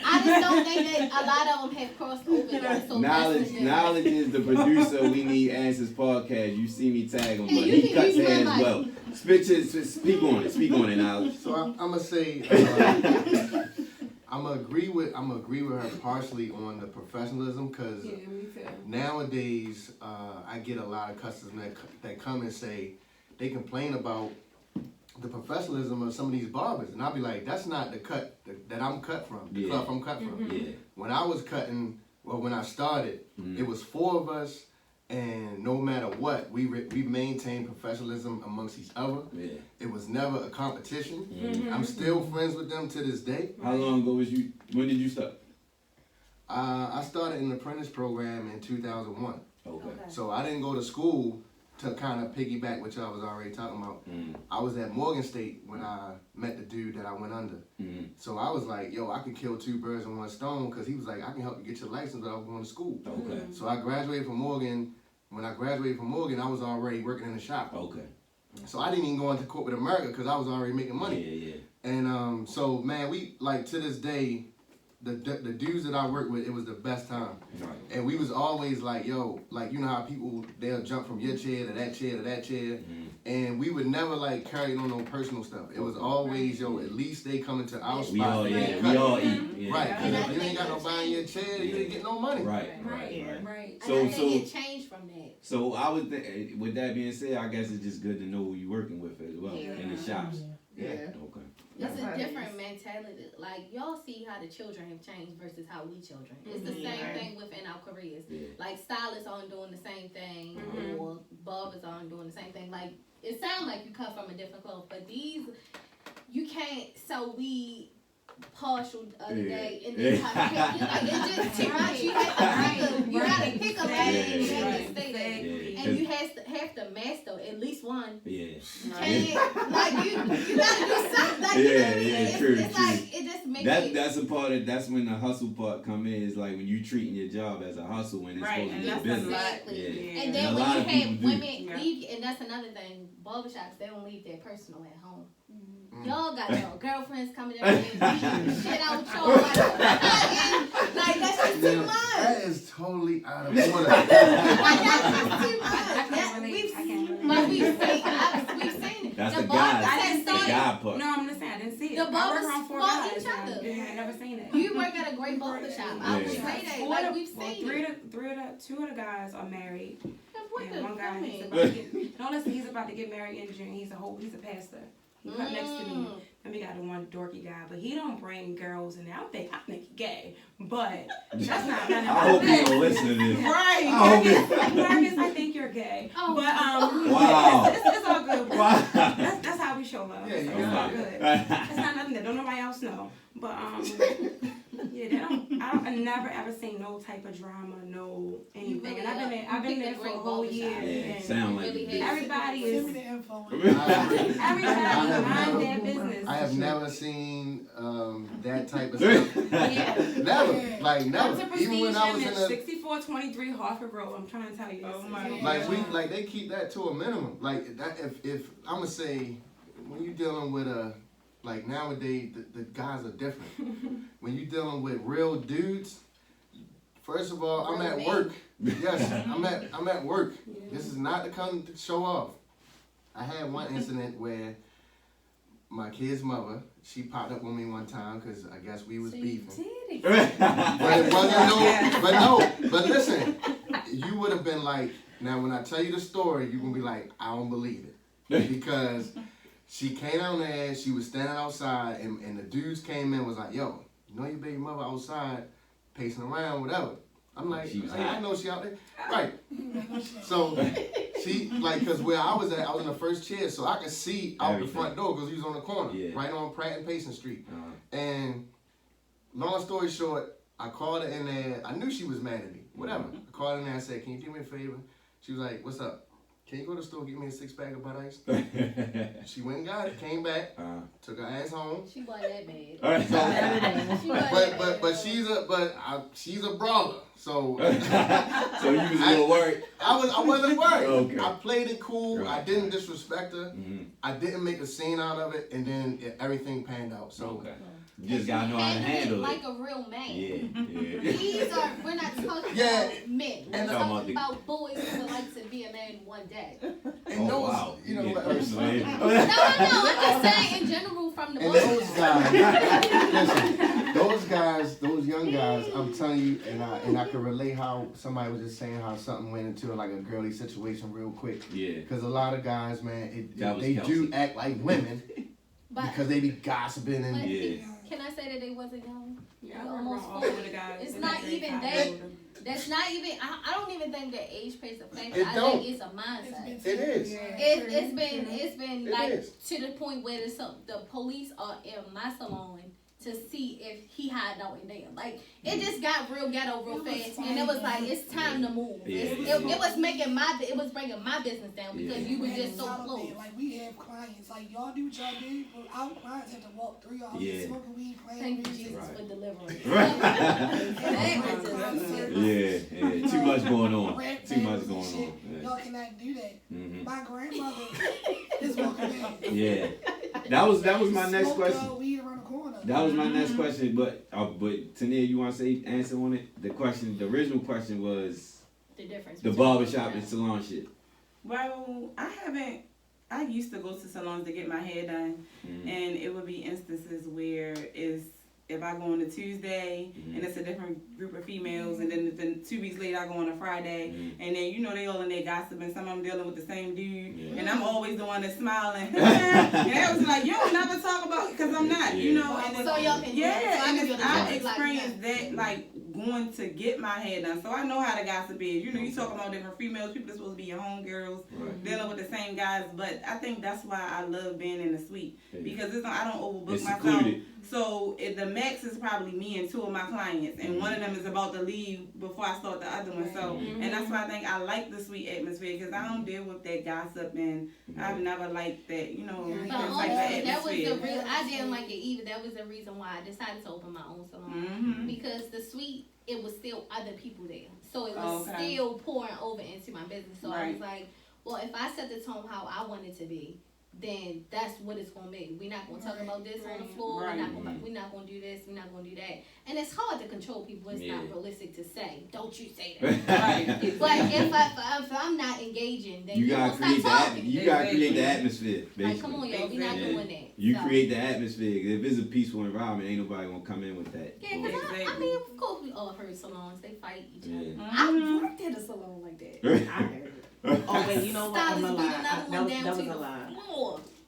I just don't think that a lot of them have crossed over yet. So knowledge is the producer. We Need Answers podcast. You see me tag him, but he cuts hair as well. Speak on it, Knowledge. So I'm gonna say I'm gonna agree with her partially on the professionalism because nowadays I get a lot of customers that come and say they complain about the professionalism of some of these barbers, and I'll be like, that's not the cut that I'm cut from, the club I'm cut from. When I was cutting, when I started, it was 4 of us, And no matter what, we maintained professionalism amongst each other. Yeah. It was never a competition. Mm-hmm. I'm still friends with them to this day. How long ago was you? When did you start? I started an apprentice program in 2001. Okay. So I didn't go to school to kind of piggyback what y'all was already talking about. I was at Morgan State when I met the dude that I went under. So I was like, yo, I can kill two birds in one stone, because he was like, I can help you get your license without going to school. Okay. So I graduated from Morgan. When I graduated from Morgan, I was already working in the shop. Okay. So I didn't even go into corporate America because I was already making money. Yeah. And so, man, we, like, to this day, the dudes that I worked with, it was the best time. Right. And we was always like, yo, like, you know how people, they'll jump from your chair to that chair to that chair. And we would never, like, carry on no personal stuff. It was always, yo, at least they coming to our spot. We all eat. Yeah. Right, because if you ain't got nobody in your chair, you ain't get no money. Right. So it changed from that. So I would think, with that being said, I guess it's just good to know who you're working with as well in the shops. Yeah. Okay. It's a different mentality. Like, y'all see how the children have changed versus how we children. It's the same thing within our careers. Yeah. Like, stylists aren't doing the same thing, or barbers aren't doing the same thing. Like, it sounds like you come from a different cloth, but these, you can't, so we partial the other day, and then like, it's just too much. You gotta pick a lane, you have to stay there. And you have to master at least one. Yeah. You can't, like, you gotta do something. Like, you know what I mean? True. It's like, it just makes it. That's a part of, that's when the hustle part come in, is like when you treating your job as a hustle when it's supposed to be a business. Exactly. Yeah. And then a when lot you of have people women leave, and that's another thing, barbershops, they don't leave their personal at home. Y'all got your girlfriends coming in and beating shit out y'all. Like, that's just too much. That is totally out of order. Like, that's just too much. I can't relate. But we've seen it. That's the the barbers guy. had The started. guy part. No, I'm just saying, I didn't see it. The I barbers work around 4 fought guys. each other. Yeah, I never seen it. You work at a great barbershop. I would say that. Like, we've seen it. Two of the guys are married. What And the one guy, he's he's about to get married in June. He's a pastor. He cut next to me. Then we got the one dorky guy, but he don't bring girls in there. I think he gay, but that's not nothing. I hope you don't listen to this. Right. Marcus, I think you're gay. Oh. But Wow. it's all good. Wow. That's how we show love. Yeah, So you it's know. all good. It's not nothing that don't nobody else know. But yeah, I never ever seen no type of drama, no anything. Really, and I've been there for a whole year. Yeah, And sound like really you did. everybody Send me is the info. everybody mind their business. I have never seen that type of stuff. Yeah. Never, like Come never. to Even when I was in Prestige the 6423 Harford Road. I'm trying to tell you. Oh my like they keep that to a minimum. Like that, if I'm gonna say, when you're dealing with like nowadays the guys are different. When you're dealing with real dudes, first of all, I'm at work. Yes, I'm at work. This is not to come to show off. I had one incident where my kid's mother, she popped up on me one time because I guess we was beefing. But it wasn't but listen, you would have been like, now when I tell you the story, you're gonna be like, I don't believe it. Because she came down there, she was standing outside, and the dudes came in, was like, yo, you know your baby mother outside, pacing around, whatever. I'm like, I know she out there. Right. So she, like, because where I was at, I was in the first chair, so I could see out the front door because he was on the corner, right on Pratt and Payson Street. And long story short, I called her in there. I knew she was mad at me. Whatever. I called her in there, I said, can you do me a favor? She was like, what's up? Can you go to the store and get me a 6-pack of Bud Ice? She went and got it, came back, took her ass home. She wasn't that bad. But she's a brawler. So So you was a little worried? I wasn't worried. Okay. I played it cool. Right. I didn't disrespect her. I didn't make a scene out of it, and then everything panned out. So you just gotta know how to handle it. Like a real man. Yeah. We're not talking about men. We're And talking about boys who would like to be a man one day. And those, wow. you know what? Personally. No, I'm just saying in general from the And boys. those guys, listen, those young guys, I'm telling you, and I can relate how somebody was just saying how something went into like a girly situation real quick. Yeah. Because a lot of guys, man, they Kelsey. do act like women because they be gossiping and Can I say that they wasn't young? Yeah, They I almost all 40. the guys. It's in not grade even five that. older. That's not even. I don't even think that age plays a factor. It I don't. think it's a mindset. It is. It's been It like is. to the point where the police are in my salon to see if he hiding out in there. Like it just got real ghetto real fast, and it was like it's time to move. Yeah. It was making it was bringing my business down because you were just so close. Like we have clients, like y'all do what y'all do, but our clients have to walk through y'all smoking weed, playing Thank you, music. Jesus, for delivering. Yeah. Too much going on. Rap Too much battles and going shit. on. Y'all cannot do that. Mhm. My grandmother is walking in. Yeah. That was my next Smoke, question. weed around the corner. That was my next question, but Tania, you want to answer on it? The original question was The difference. the between barbershop them. and salon shit. Well, I used to go to salons to get my hair done, and it would be instances where if I go on a Tuesday and it's a different group of females, and then 2 weeks later I go on a Friday, and then they all in there gossiping, some of them dealing with the same dude, and I'm always the one that's smiling. And it was like, you don't never talk about, because I'm not, and So y'all can I experienced that, like, going to get my hair done, so I know how the gossip is. You talking about different females, people that's supposed to be your homegirls, dealing with the same guys, but I think that's why I love being in the suite, because I don't overbook It's myself. secluded. So the max is probably me and 2 of my clients, and one of them is about to leave before I start the other one. So, and that's why I think I like the suite atmosphere, because I don't deal with that gossip, and I've never liked that, that type of That was the atmosphere. real. I didn't like it either. That was the reason why I decided to open my own salon because the suite, it was still other people there, so it was still pouring over into my business. So I was like, well, if I set the tone how I want it to be, then that's what it's gonna be. We're not gonna talk about this on the floor. We're not gonna do this. We're not gonna do that. And it's hard to control people. It's not realistic to say, don't you say that. But if I'm not engaging, then you gotta create the atmosphere. Basically. Like, come on, y'all, we're not doing that. You create the atmosphere. If it's a peaceful environment, ain't nobody gonna come in with that. Yeah, because I mean, of course, we all heard salons. They fight each other. I worked at a salon like that. I heard it. Oh wait, you know what? I'm a lie. That was a lie.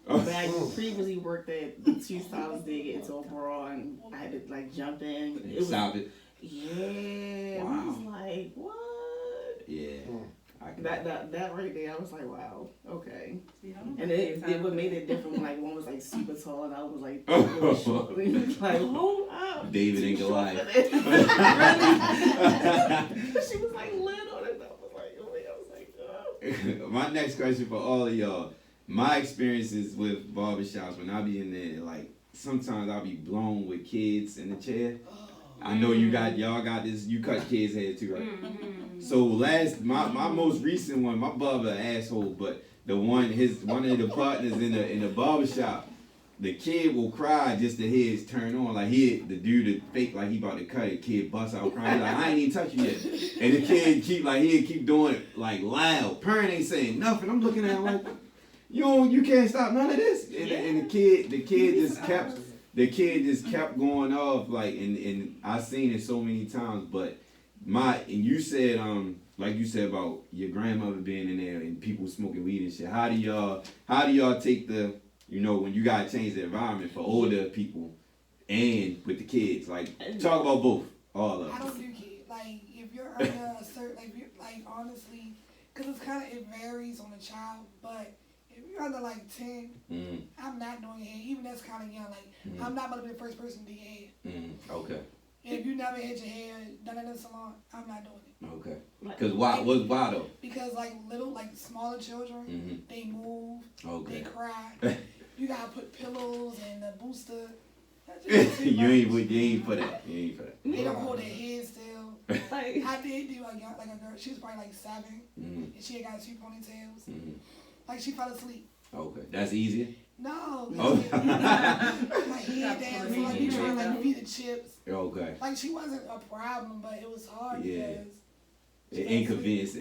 But I previously worked at 2 stylists. They get into a brawl, and I had to like jump in. Stop it. Yeah. Wow. I was like, what? Yeah. That right there, I was like, wow, okay. And it would made it different when like one was like super tall and I was like really short. Like, hold up. David and Goliath. She was like little, and I was like, oh. My next question for all of y'all. My experiences with barbershops, when I be in there, like, sometimes I'll be blown with kids in the chair. I know y'all got this, you cut kids' hair too, right? So my most recent one, my barber asshole, but one of the partners in the barbershop, the kid will cry just to hear his turn on. Like the dude that fake like he about to cut it, kid busts out crying. He's like, I ain't even touch you yet. And the kid he'd keep doing it like loud. Parent ain't saying nothing. I'm looking at him like, you can't stop none of this. And the kid just kept going off, like, and I seen it so many times. But you said like you said about your grandmother being in there and people smoking weed and shit. How do y'all take the, when you gotta change the environment for older people and with the kids? Like, talk about both, all of them. I don't do kids. Like, if you're under a certain, like honestly, because it varies on the child, but if you're under like 10, I'm not doing hair. Even that's kind of young. Like, I'm not gonna be the first person to do your hair. Okay. If you never had your hair done in the salon, I'm not doing it. Okay. Because why though? Because like smaller children, they move, they cry. You gotta put pillows and a booster. You ain't for that. They don't hold their head still. I did do a girl. She was probably like 7, and she had got 2 ponytails. Like, she fell asleep. Okay, that's easier. No. Oh. Like, head down, so like you trying to like feed the chips. Okay. Like, she wasn't a problem, but it was hard because inconvenience.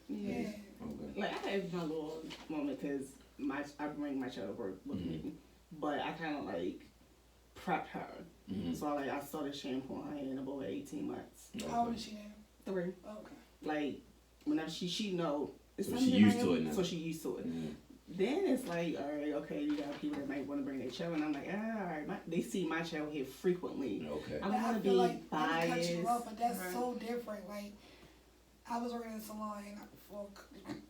Yeah. Okay. Like, I have my little moment because I bring my child to work with me, but I kind of like prep her. So I started shampooing her hair in about 18 months. Okay. How old is she now? 3. Okay. Like, whenever she know. So she used to it now. So she used to it. then it's like, all right, okay, you got people that might want to bring their children. I'm like, all right, they see my child here frequently. Okay. I don't want to be like, biased. Cut you up, but that's so different. Like, I was working in a salon for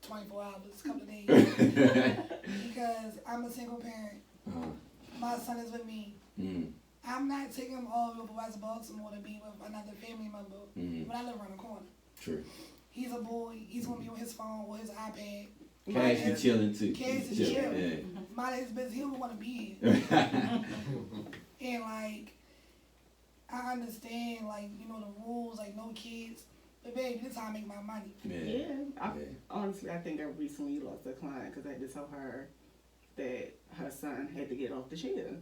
24 hours, a couple of days, because I'm a single parent. My son is with me. I'm not taking him all over West Baltimore to be with another family member when I live around the corner. True. He's a boy. He's gonna be on his phone or his iPad. Cash is chilling too. Cash is chilling. Yeah. Mind his business. He don't want to be here. And like, I understand, like, you know, the rules, like no kids. But baby, this is how I make my money. Yeah. Honestly, I think I recently lost a client because I had to tell her that her son had to get off the chair.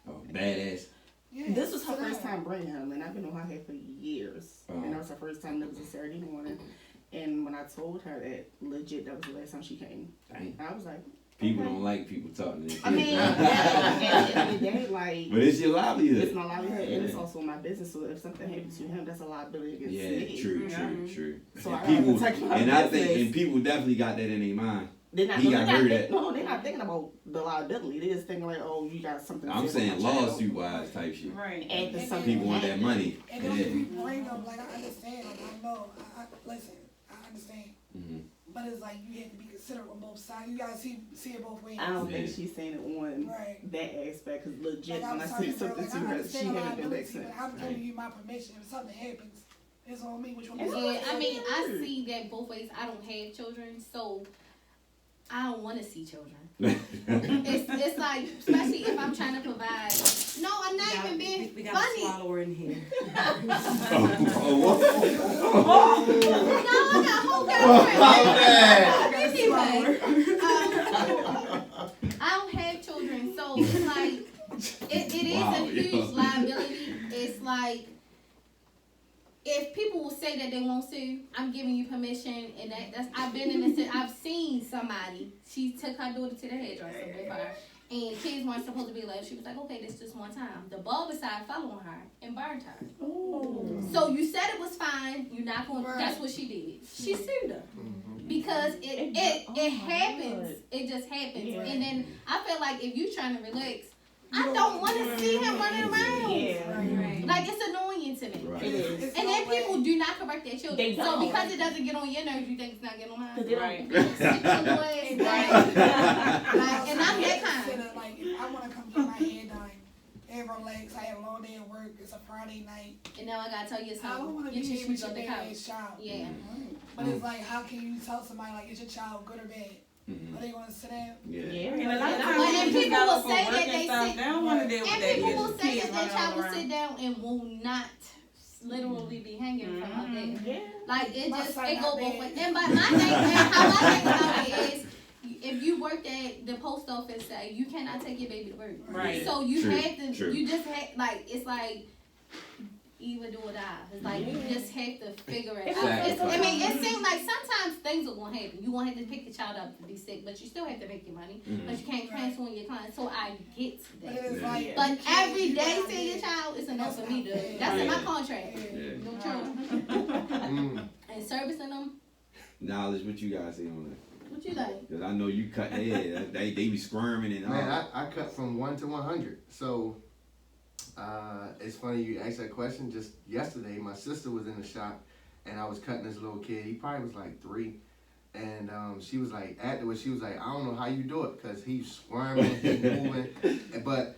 Oh, badass. Yeah, this was her first time bringing him, and I've been on her head for years. And that was her first time. It was a Saturday morning. And when I told her that, legit, that was the last time she came. Dang. I was like, people don't like people talking to their kids. I mean, at the end of the day, like, but it's your livelihood. It's my livelihood, and it's also my business. So if something happens to him, that's a liability against me. True. So and I people, protect my and I business. think, and people definitely got that in their mind. They're not, they're not thinking about the liability. They're just thinking like, oh, you got something. I'm saying lawsuit wise type shit. Right. And people want that money. And then if you bring them, like, I understand, like, I know, listen, I understand. But it's like you have to be considerate on both sides. You gotta see it both ways. I don't think she's saying it on that aspect, because legit, when I say something to her, she hasn't been back since. I'm giving you my permission. If something happens, it's on me. Which one? Yeah, I mean, I see that both ways. I don't have children, so I don't want to see children. it's like, especially if I'm trying to provide. No, I'm not even being we got funny. a swallower in here. No, I got a whole girlfriend. I don't have children, so it's like it is a huge liability. It's like, if people will say that they won't sue, I'm giving you permission, and that's I've been in this. I've seen somebody. She took her daughter to the hairdresser with her, and kids weren't supposed to be left. She was like, "Okay, this just one time." The bulb side fell on her and burned her. Ooh. So you said it was fine. You're not going. That's what she did. She sued her because it happens. God. It just happens, and then I feel like if you trying to relax, I don't want to see him running around. Right. Like, it's annoying to me. Right. And then people do not correct their children. They don't. So because it doesn't get on your nerves, you think it's not getting on mine. Right. And I'm that kind. Like, if I want to come get my hair done and relax, I had a long day at work, it's a Friday night. And now I gotta tell you I don't want something. to Get be your here with shoes your on the baby couch. child. Yeah. But it's like, how can you tell somebody, like, is your child good or bad? Are they gonna sit down? And a lot of times And people will say that they don't want to deal with that. And people will say that their child will sit down and will not literally be hanging from up there. Yeah. Like, it go both ways. And but my thing, how I think about it is, if you worked at the post office, you cannot take your baby to work. Right. So you have to, you just have, like, it's like, either do or die. It's like, you just have to figure it out. I mean, it seems like sometimes things are going to happen. You're going to have to pick your child up to be sick, but you still have to make your money. But you can't transfer on your clients. So I get that. But every day seeing your child is enough for me to, that's in my contract. No children. And servicing them. Niledge, what you guys say on that? What you think? Because I know you cut hair. They be squirming and all. Man, I cut from 1 to 100. So it's funny you asked that question. Just yesterday, my sister was in the shop, and I was cutting this little kid. He probably was like 3. And she was like, afterwards, she was like, I don't know how you do it, because he's squirming, he's moving. But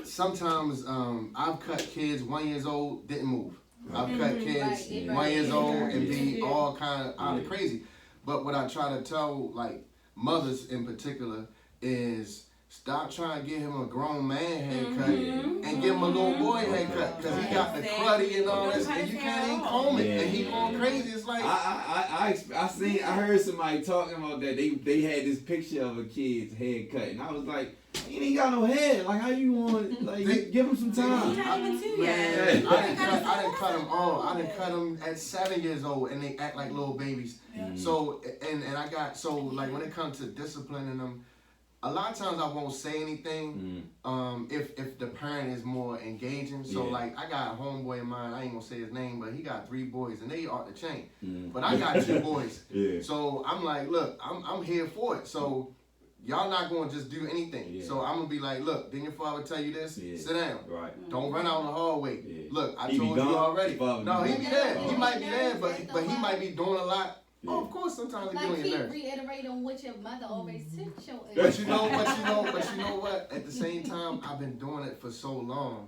sometimes I've cut kids 1 year old, didn't move. I've cut kids 1 year old and be all kind of out of crazy. But what I try to tell, like, mothers in particular is stop trying to give him a grown man haircut and give him a little boy haircut, because he got the cruddy and all this, and you can't even comb it, and he going crazy. It's like I heard somebody talking about that. They had this picture of a kid's haircut, and I was like, he ain't got no hair. Like, how you want? Like, give him some time. He's not even 2 yet. I didn't cut them all. I didn't cut them at 7 years old, and they act like little babies. So and I got like when it comes to disciplining them, a lot of times I won't say anything if the parent is more engaging. So like I got a homeboy of mine, I ain't gonna say his name, but he got 3 boys and they off the chain. But I got 2 boys. So I'm like, look, I'm here for it. So y'all not going to just do anything. Yeah. So I'm going to be like, look, didn't your father tell you this? Yeah. Sit down. Right. Don't run out in the hallway. Yeah. Look, I He be told you gone? already. Father No, be he be gone? there. Oh. He might be there, but he might be doing a lot. Yeah. Oh, of course, sometimes he Like doing your keep nerves. reiterating what your mother always took your But you know what? At the same time, I've been doing it for so long.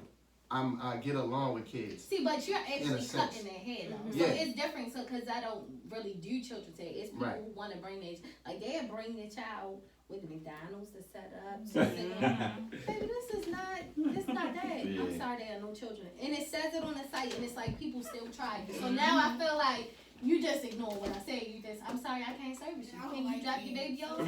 I get along with kids. See, but you're In a actually sense. cutting their hair though. Yeah. So it's different. So, cause I don't really do children's hair. It's people Right. who want to bring their, like they'll bring their child with McDonald's to set up. To Mhm. sit down. Baby, this not that. Yeah. I'm sorry there are no children. And it says it on the site and it's like people still try it. So now I feel like you just ignore what I say. You just, I'm sorry, I can't service you. Can you drop your baby off?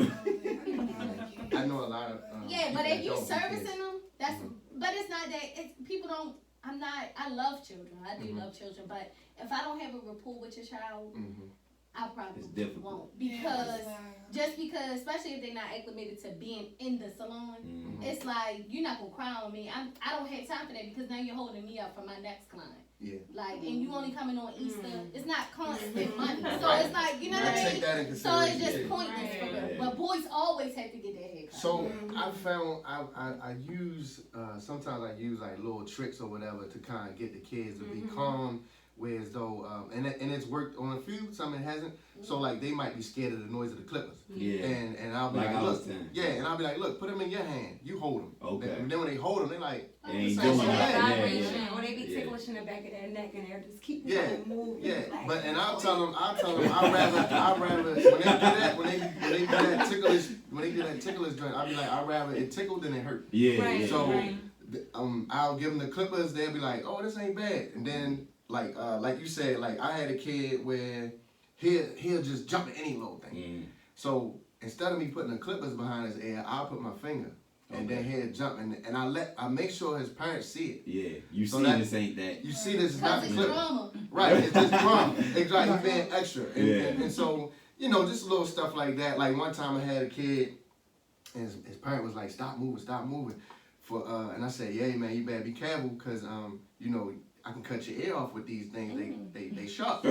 I know a lot of. Yeah, but if you adult servicing kids. them, that's. But it's not that. It's people don't. I'm not. I love children. I do love children. But if I don't have a rapport with your child, I It's probably difficult. won't because just because, especially if they're not acclimated to being in the salon, it's like you're not gonna cry on me. I don't have time for that because now you're holding me up for my next client. Yeah. Like, and you only coming on Easter. It's not constant money. So it's like, you know what I take mean? that in So it's consideration. just pointless for real. But boys always have to get their hair cut. So I found I use sometimes I use like little tricks or whatever to kind of get the kids to be calm, whereas though and it's worked on a few, some it hasn't. So like they might be scared of the noise of the clippers. Yeah. And I'll be Like like, I was look, saying. yeah, and I'll be like, look, put them in your hand, you hold them. Okay. And then when they hold them, they like, They ain't this doing so that. bad. Vibration, or they be Yeah. ticklish in the back of their neck and they're just keep Yeah, trying to move. yeah, Like, but and I'll tell them I'd rather when they do that when they do that ticklish joint, I'll be like I'd rather it tickle than it hurt. Yeah. Right. Yeah. So Right. I'll give them the clippers. They'll be like, oh, this ain't bad. And then like you said, like I had a kid where he'll just jump at any little thing. So instead of me putting the clippers behind his ear, I'll put my finger. And then he'll jump and I make sure his parents see it. Yeah. You So see that- this ain't that. You see this is not Because the it's clipper. drama. Right, it's just drama. It's like he's being extra. Yeah. And so, you know, just little stuff like that. Like one time I had a kid and his parent was like, stop moving. And I said, yeah, man, you better be careful because, you know, I can cut your ear off with these things. They sharp.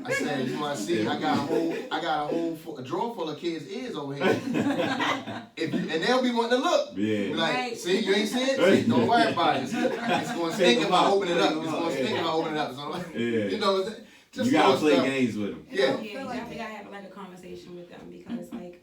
I said, you want to see? I got a drawer full of kids' ears over here. And they'll be wanting to look. Yeah. Be like, Right. see, you ain't see it? See, don't worry about it. It's gonna stink if I open it up. It's gonna stink if I open it up. So, Yeah. you know, just You gotta little play stuff. games with them. Yeah. Yeah, you definitely gotta have like a conversation with them because like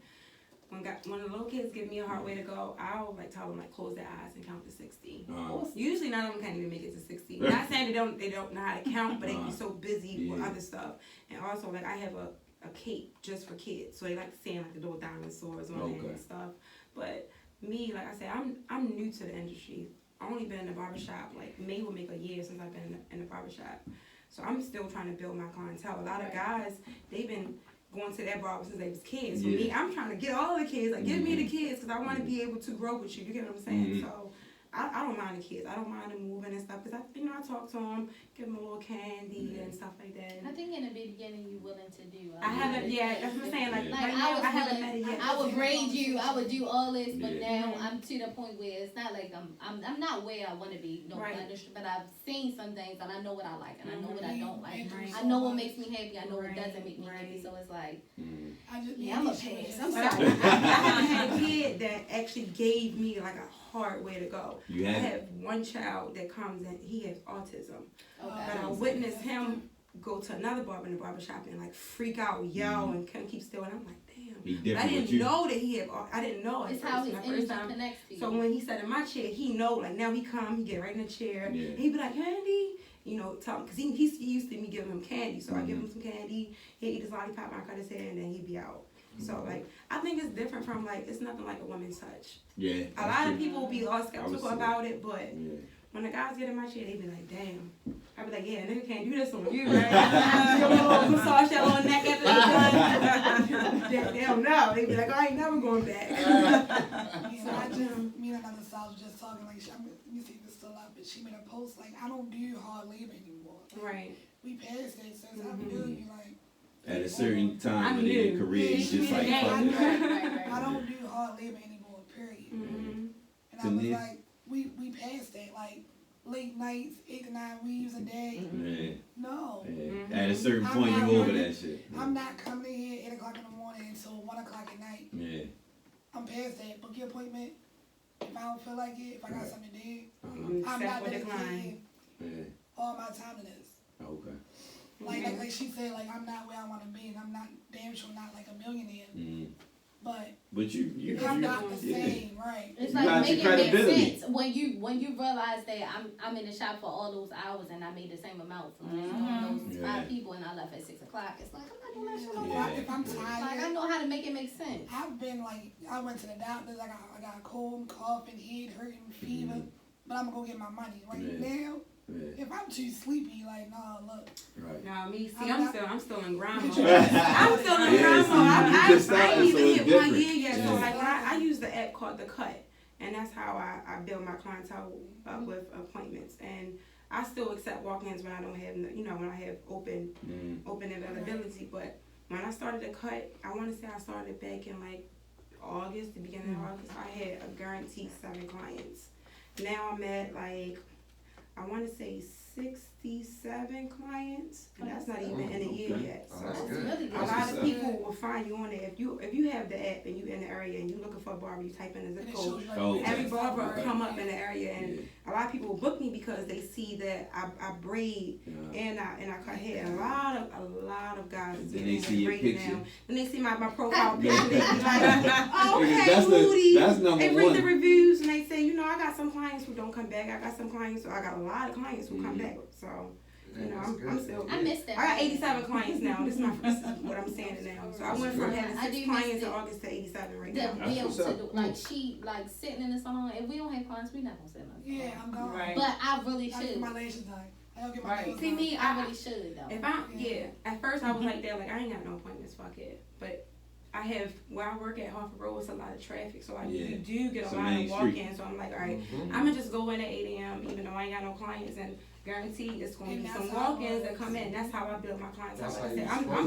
when the little kids give me a hard way to go, I'll like tell them like close their eyes and count to 60. Usually none of them can't even make it to 60. Not saying they don't know how to count, but they be so busy with other stuff. And also like I have a cape just for kids, so they like seeing like the little diamond swords on it and stuff. But me, like I said, I'm new to the industry. I only been in the barbershop, like May will make a year since I've been in the barbershop. So I'm still trying to build my clientele. A lot of guys, they've been going to that barber since they was kids. For me, I'm trying to get all the kids. Like, give me the kids because I want to be able to grow with you. You get what I'm saying? So I don't mind the kids. I don't mind them moving and stuff because I talk to them, give them a little candy and stuff like that. I think in the beginning you willing to do. I haven't, that's what I'm saying. Like Like right now, I haven't willing, met it yet. I would braid you. I would do all this, but Yeah. now I'm to the point where it's not like I'm not where I want to be. No, Right. but I've seen some things and I know what I like and I know what I don't like. Right. I know what makes me happy. I know what Right. doesn't make me happy. Right. So it's like, Yeah, I'm a pass. I'm But I sorry. haven't had a kid that actually gave me like a hard way to go. You I have have one child that comes and he has autism. But I Okay. witnessed him go to another barber in the barbershop and like freak out, yell, and couldn't keep still. And I'm like, damn. He But different I didn't with you. know that he had. I didn't know at It's first. how his My energy first time. connects to you. So when he sat in my chair, he know. Like now he come, he get right in the chair. Yeah. And he be like, Candy. You know, tell him because he used to me giving him candy. So I give him some candy. He eat his lollipop. I cut his hair, and then he'd be out. So like I think it's different from like it's nothing like a woman's touch. Yeah. A lot of people be all I would skeptical say. about it, but Yeah. when the guys get in my chair, they be like, damn. I be like, yeah, nigga can't do this on you, right? Give them a little massage that little neck after they done. They don't know. They be like, I ain't never going back. Me and another South was just talking like, you see this still up, but she made a post like, I don't do hard labor anymore. Like, Right. we passed that since I knew you like. At a certain time I'm in their new. career, you just like, Yeah. fuck it. Right. I don't do hard labor anymore, period. Mm-hmm. And I was like, we passed that, like late nights, 8 to 9 weaves a day. Yeah. No. Yeah. At a certain I'm point, not you over working. that shit. I'm not coming in here 8 o'clock in the morning until 1 o'clock at night. Yeah. I'm past that. Book your appointment. If I don't feel like it, if I got something to do, I'm Accept not or dedicating Yeah. all my time to this. Okay. Like she said, like I'm not where I want to be, and I'm not damn sure not like a millionaire. But you I'm not the same, right? It's You like got making your make credibility. sense when you realize that I'm in the shop for all those hours and I made the same amount from those 5 people and I left at 6 o'clock. It's like I'm not doing that shit no more. If I'm tired, Like I know how to make it make sense. I've been like I went to the doctors. I got a cold, coughing, head hurting, fever. But I'm gonna go get my money right now. Yeah. If I'm too sleepy, like nah, look. Right. No, me. See, I'm still in grind mode. Yeah, I'm still in see, grind mode. you just I started, ain't so even it's hit 1 different. year yet. So Yeah. like I use the app called The Cut, and that's how I build my clientele up with appointments. And I still accept walk-ins when I don't have, when I have open availability. But when I started The Cut, I want to say I started back in like August, the beginning of August. I had a guaranteed 7 clients. Now I'm at like, I want to say 67 clients, and that's not even in a year yet. So That's That's good. really a good. lot of people will find you on there. If you have the app and you in the area and you looking for a barber, you type in the zip code. Oh, Every barber will right. come up in the area, and a lot of people will book me because they see that I braid and I cut hair. A lot of guys And get then they in see your braiding picture. now. Then they see my profile picture. They be like, oh, Because okay, that's Moody. that's number They read one. the reviews and they say, I got some clients who don't come back. I got some clients, so I got a lot of clients who come back. So. I'm still. I missed that. I got 87 clients now. This is what I'm saying now. So I went from having 6 clients in August to 87 right now. To be able to do, like sitting in the salon. If we don't have clients, we not gonna sit in the salon. Yeah, I'm gone. Right. But I really I get should. my lashes done. I don't get my Right. nails See done. me, I really should though. If at first I was like that, like I ain't got no appointments, fuck it. But I have where I work at Hartford Road, it's a lot of traffic, so you do get a It's a lot main of walk-ins. So I'm like, all right, Mhm. I'm gonna just go in at 8 a.m. even though I ain't got no clients, and guaranteed it's gonna And be that's some how it walk-ins that works. come in. That's how I build my clientele. That's Like I how said, you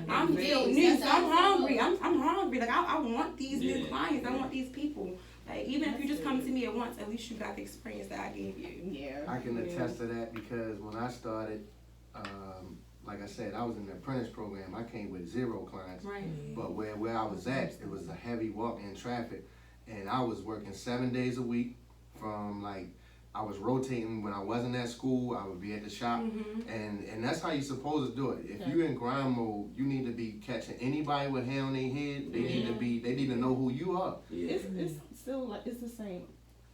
I'm supposed still Yes, new, that's so how I'm you supposed hungry. to. I'm hungry. Like I want these new Yeah. clients. I want these people. Like even if you just come to me at once, at least you got the experience that I gave you. Yeah. I can attest to that because when I started, like I said, I was in the apprentice program. I came with 0 clients. Right. But where I was at, it was a heavy walk-in traffic, and I was working 7 days a week. From like, I was rotating when I wasn't at school. I would be at the shop, and that's how you're supposed to do it. If you're in grind mode, you need to be catching anybody with hair on their head. They need to know who you are. Yeah. It's still like it's the same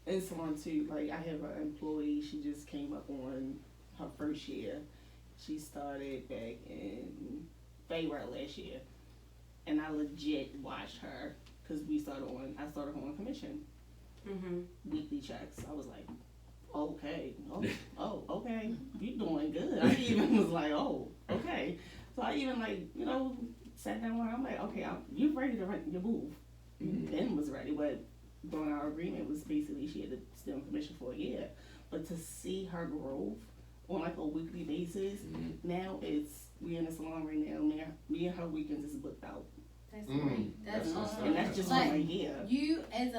in salon too. Like I have an employee. She just came up on her first year. She started back in February last year, and I legit watched her because I started her on commission, weekly checks. I was like, okay, okay, you doing good. I even was like, oh, okay. So I even sat down with her. I'm like, okay, you ready to rent your move? Ben was ready, but during our agreement was basically she had to stay on commission for a year. But to see her growth on like a weekly basis, now we in the salon right now. Me and her weekends is booked out. That's great. That's awesome. And that's just But for a year. you as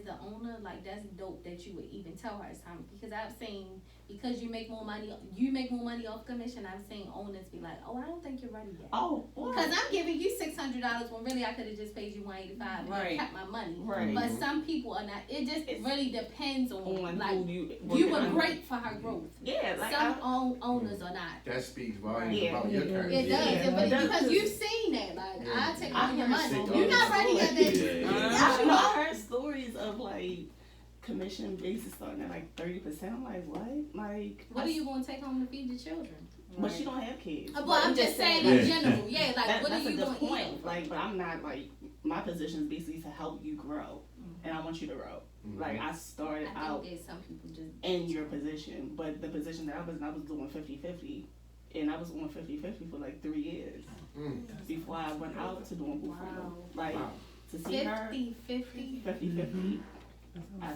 the owner, like that's dope that you would even tell her it's time, because I've seen, because you make more money off commission. I've seen owners be like, oh, I don't think you're ready yet. Oh, what? Because I'm giving you $600 when really I could have just paid you $185 Right. and kept my money. Right. But some people are not. It just really depends on like who you working were under. great for her growth. Yeah, like Some owners are not. That speaks volumes Yeah. about your character. It does, Yeah. but It does. because you've seen that. Like I take all your money. Take all You're not your ready yet, baby. Yeah. I heard stories of like commission basis starting at like 30%. I'm like, what? Like, What are you going to take home to feed the children? But she don't have kids. Well, I'm just saying Yeah. in general. Yeah, like what are that's you a going good to point. eat? Like, but I'm not like my position is basically to help you grow, and I want you to grow. Like I started I out think some people just in your position, but the position that I was doing 50-50, and I was doing 50-50 for like 3 years before I went out to doing booth Wow. like to see her 50-50. 50-50.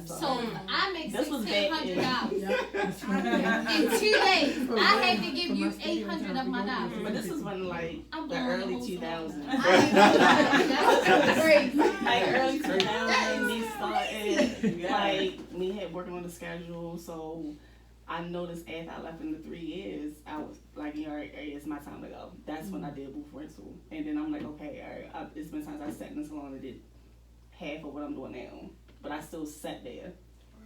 So I make This was back in- $1,600 in 2 days. I had to give you $800 of my dollars. But this is when like I'm the blowing early whole 2000s. That's crazy. Like early 2000s, me started like me had working on the schedule. So I noticed after I left in the 3 years, I was like, all right, it's my time to go. That's when I did booth rental, and then I'm like, okay, all right, it's been times I sat in the salon and did half of what I'm doing now, but I still sat there.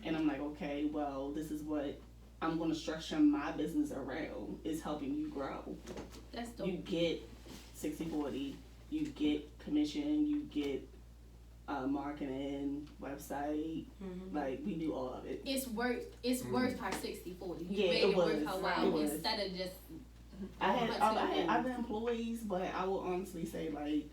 And I'm like, okay, well, this is what I'm going to structure my business around, is helping you grow. That's dope. You get 60/40, you get commission, you get marketing, website, like we do all of it. It's worth our 60/40. You Yeah, made it worth her while instead of just. I had other employees, but I will honestly say, like,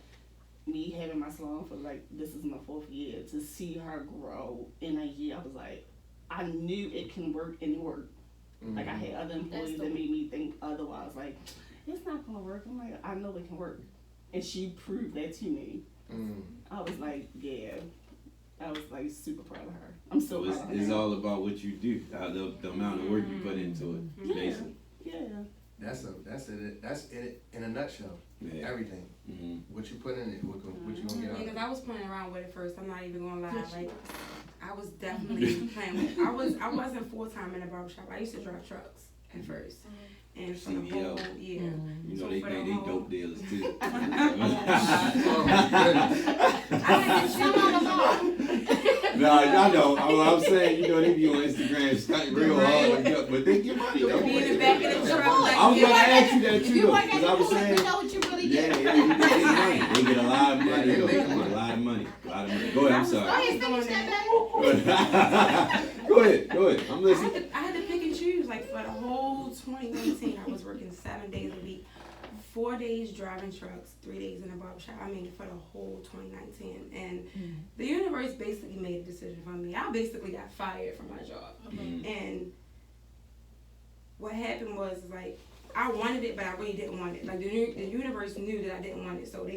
me having my salon for like, this is my 4th year, to see her grow in a year, I was like, I knew it can work, and it worked. Like, I had other employees that made me think otherwise, like, it's not gonna work. I'm like, I know it can work, and she proved that to me. I was like, yeah, I was like super proud of her. I'm so proud of her. It's all about what you do, the amount of work you put into it, basically. Yeah. That's it in a nutshell. Yeah. Everything. What you put in it, what you gonna get out of it. Because I was playing around with it first. I'm not even gonna lie. Like, I was definitely playing with it. I wasn't full-time in a barbershop. I used to drive trucks at first. And for the whole, You know, they think they dope dealers too. I had to shoot on them all. No, I know. I'm saying, you know, they be on Instagram stunting real hard, but they get money though. Be in the back of the truck. I was gonna ask you that too, though, because I was saying, you know what you really yeah, get. they get money. They get a lot of money. They get a lot of money. Go ahead. I'm sorry. Go ahead. I'm listening. I had to pick and choose. Like, for the whole 2019, I was working 7 days a week. 4 days driving trucks, 3 days in a barbershop. I mean, for the whole 2019. And the universe basically made a decision for me. I basically got fired from my job. And what happened was, like, I wanted it, but I really didn't want it. Like, the universe knew that I didn't want it, so the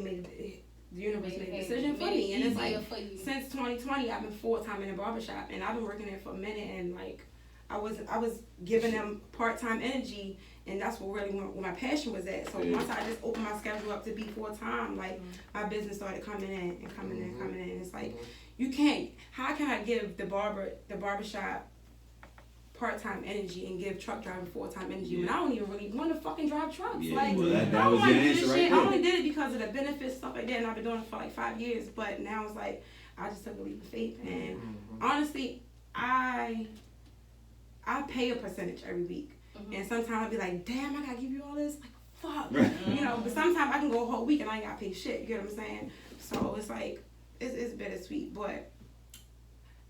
universe made a decision for me. And it's like, since 2020, I've been full-time in a barbershop, and I've been working there for a minute, and, like, I was giving them part-time energy, and that's what really where my passion was at. So once I just opened my schedule up to be full-time, like, my business started coming in. And it's like, you can't, how can I give the barbershop part-time energy and give truck driving full-time energy when I don't even really want to fucking drive trucks? Yeah, like, well, that was your answer right there. I only did it because of the benefits, stuff like that, and I've been doing it for like 5 years, but now it's like, I just took a leap of faith, and honestly, I pay a percentage every week. And sometimes I'll be like, damn, I gotta give you all this? Like, fuck. You know, but sometimes I can go a whole week and I ain't gotta pay shit. You get what I'm saying? So it's like, it's bittersweet. But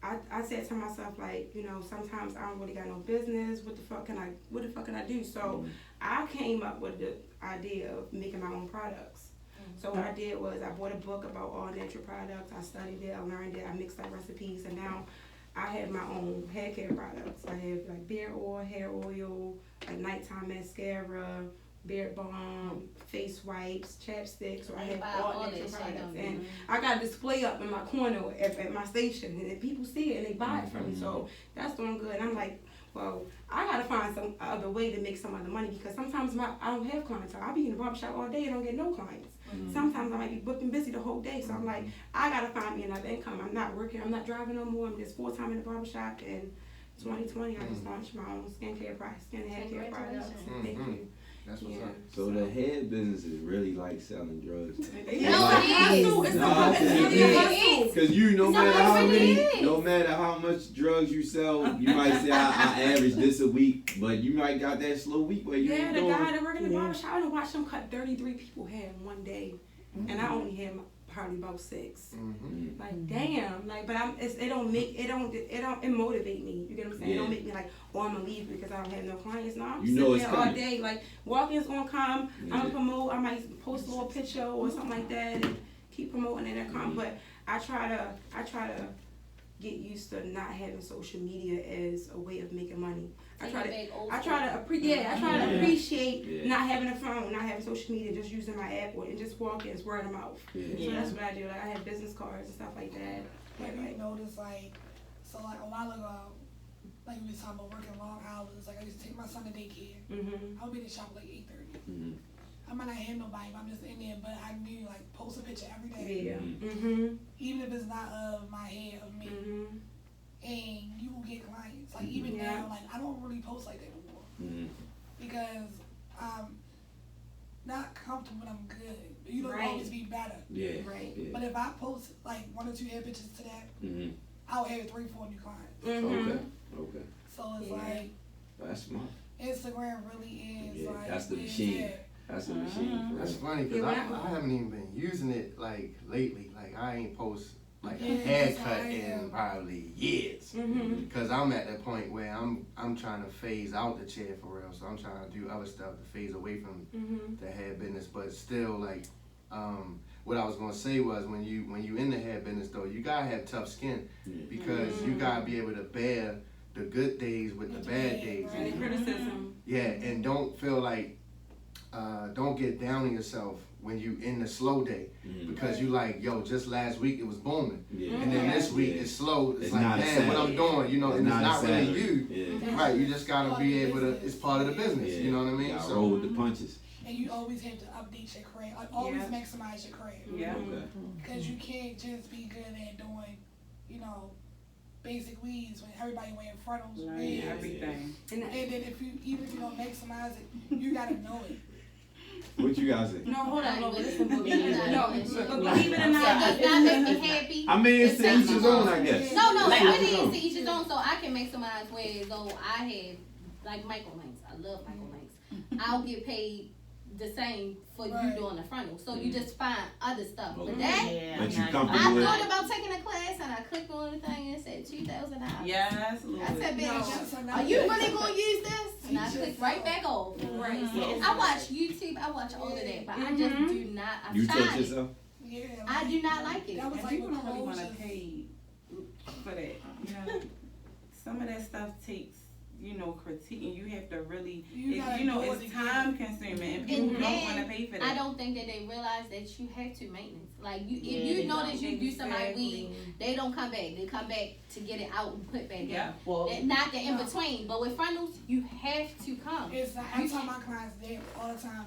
I said to myself, like, you know, sometimes I don't really got no business. What the fuck can I do? So I came up with the idea of making my own products. So what I did was I bought a book about all natural products. I studied it, I learned it, I mixed up recipes, and now I have my own hair care products. I have like beard oil, hair oil, like nighttime mascara, beard balm, face wipes, chapsticks. So I have all natural products. And I got a display up in my corner at my station, and people see it and they buy it from me. So that's doing good. And I'm like, well, I gotta find some other way to make some other money, because sometimes I don't have clientele. I'll be in the barbershop all day and don't get no clients. Sometimes I might be booked and busy the whole day. So I'm like, I gotta find me another income. I'm not working, I'm not driving no more. I'm just full-time in the barbershop. And 2020, I just launched my own skin hair products. Thank you. That's what's up. So the hair business is really like selling drugs. Because you, no matter how much drugs you sell, you might say I average this a week, but you might got that slow week where you the guy that work in the barbershop, I watched him cut 33 people hair in one day, and I only had probably about 6. Like, damn, like, but it motivate me. You get what I'm saying? It don't make me like, oh, I'm gonna leave because I don't have no clients. No, I'm sitting there all day. Like, walk-ins gonna come. I'm gonna promote. I might post a little picture or something like that and keep promoting it and come. But I try to get used to not having social media as a way of making money. I try to appreciate not having a phone, not having social media, just using my app and just walk-ins, word of mouth. So that's what I do. Like, I have business cards and stuff like that. Have you noticed, like, so like a while ago, like we was talking about working long hours, like I used to take my son to daycare. I would be in the shop like 8:30. I might not have nobody, but I'm just in there, but I knew, like, post a picture every day. Even if it's not of my hair, of me. And you will get clients. Like, even now, like, I don't really post like that anymore. Because I'm not comfortable, but I'm good. You don't always be better. Yeah. Right. Yeah. But if I post like 1 or 2 hair pictures to that, Mm-hmm. I'll have 3, 4 new clients. Mm-hmm. Okay. So it's like That's smart. Instagram really is like that's the where it's machine. at. That's the machine. For That's real. funny because I haven't even been using it like lately. Like I ain't post like a haircut in probably years. Because I'm at that point where I'm trying to phase out the chair for real. So I'm trying to do other stuff to phase away from the hair business. But still, like, what I was gonna say was when you in the hair business though, you gotta have tough skin because you gotta be able to bear the good days with the bad days. And the criticism. Yeah, and don't feel like don't get down on yourself when you in the slow day because you like, yo, just last week it was booming, and then this week it's slow. It's like, man, what I'm doing, you know, and it's not really you, right? You just gotta be able to. It's part of the business, you know what I mean? You roll with the punches. And you always have to update your craft. Always maximize your craft. Yeah. Because you can't just be good at doing, you know, basic weaves when everybody wearing frontals. Right, everything. And then even if you don't maximize it, you gotta know it. What you guys say? No, hold on. No, listen, No, believe it or not, does not make me happy. I mean, it's to each his own, I guess. No, Like, really is to each his own. So I can maximize where though I have like microlinks. I love microlinks. I'll get paid the same for you doing the frontal. So you just find other stuff. But that But you I comfortable with thought about taking a class and I clicked on the thing and it said $2,000. Yes, Lord. I said, No. are you really gonna use this? And I clicked right back off. Right. I watch YouTube, I watch all of that, but I just do not. I've you tried touch it. yourself? Yeah. I do not like it. That was And like people with don't really want to clothes. pay for that. You know, some of that stuff takes, you know, critique, and you have to really, it's time consuming, and people don't want to pay for that. I don't think that they realize that you have to maintenance. Like if you notice you do somebody weed, they don't come back. They come back to get it out and put back down. Well, Not the in between. But with frontals, you have to come. It's like, I tell my clients that all the time.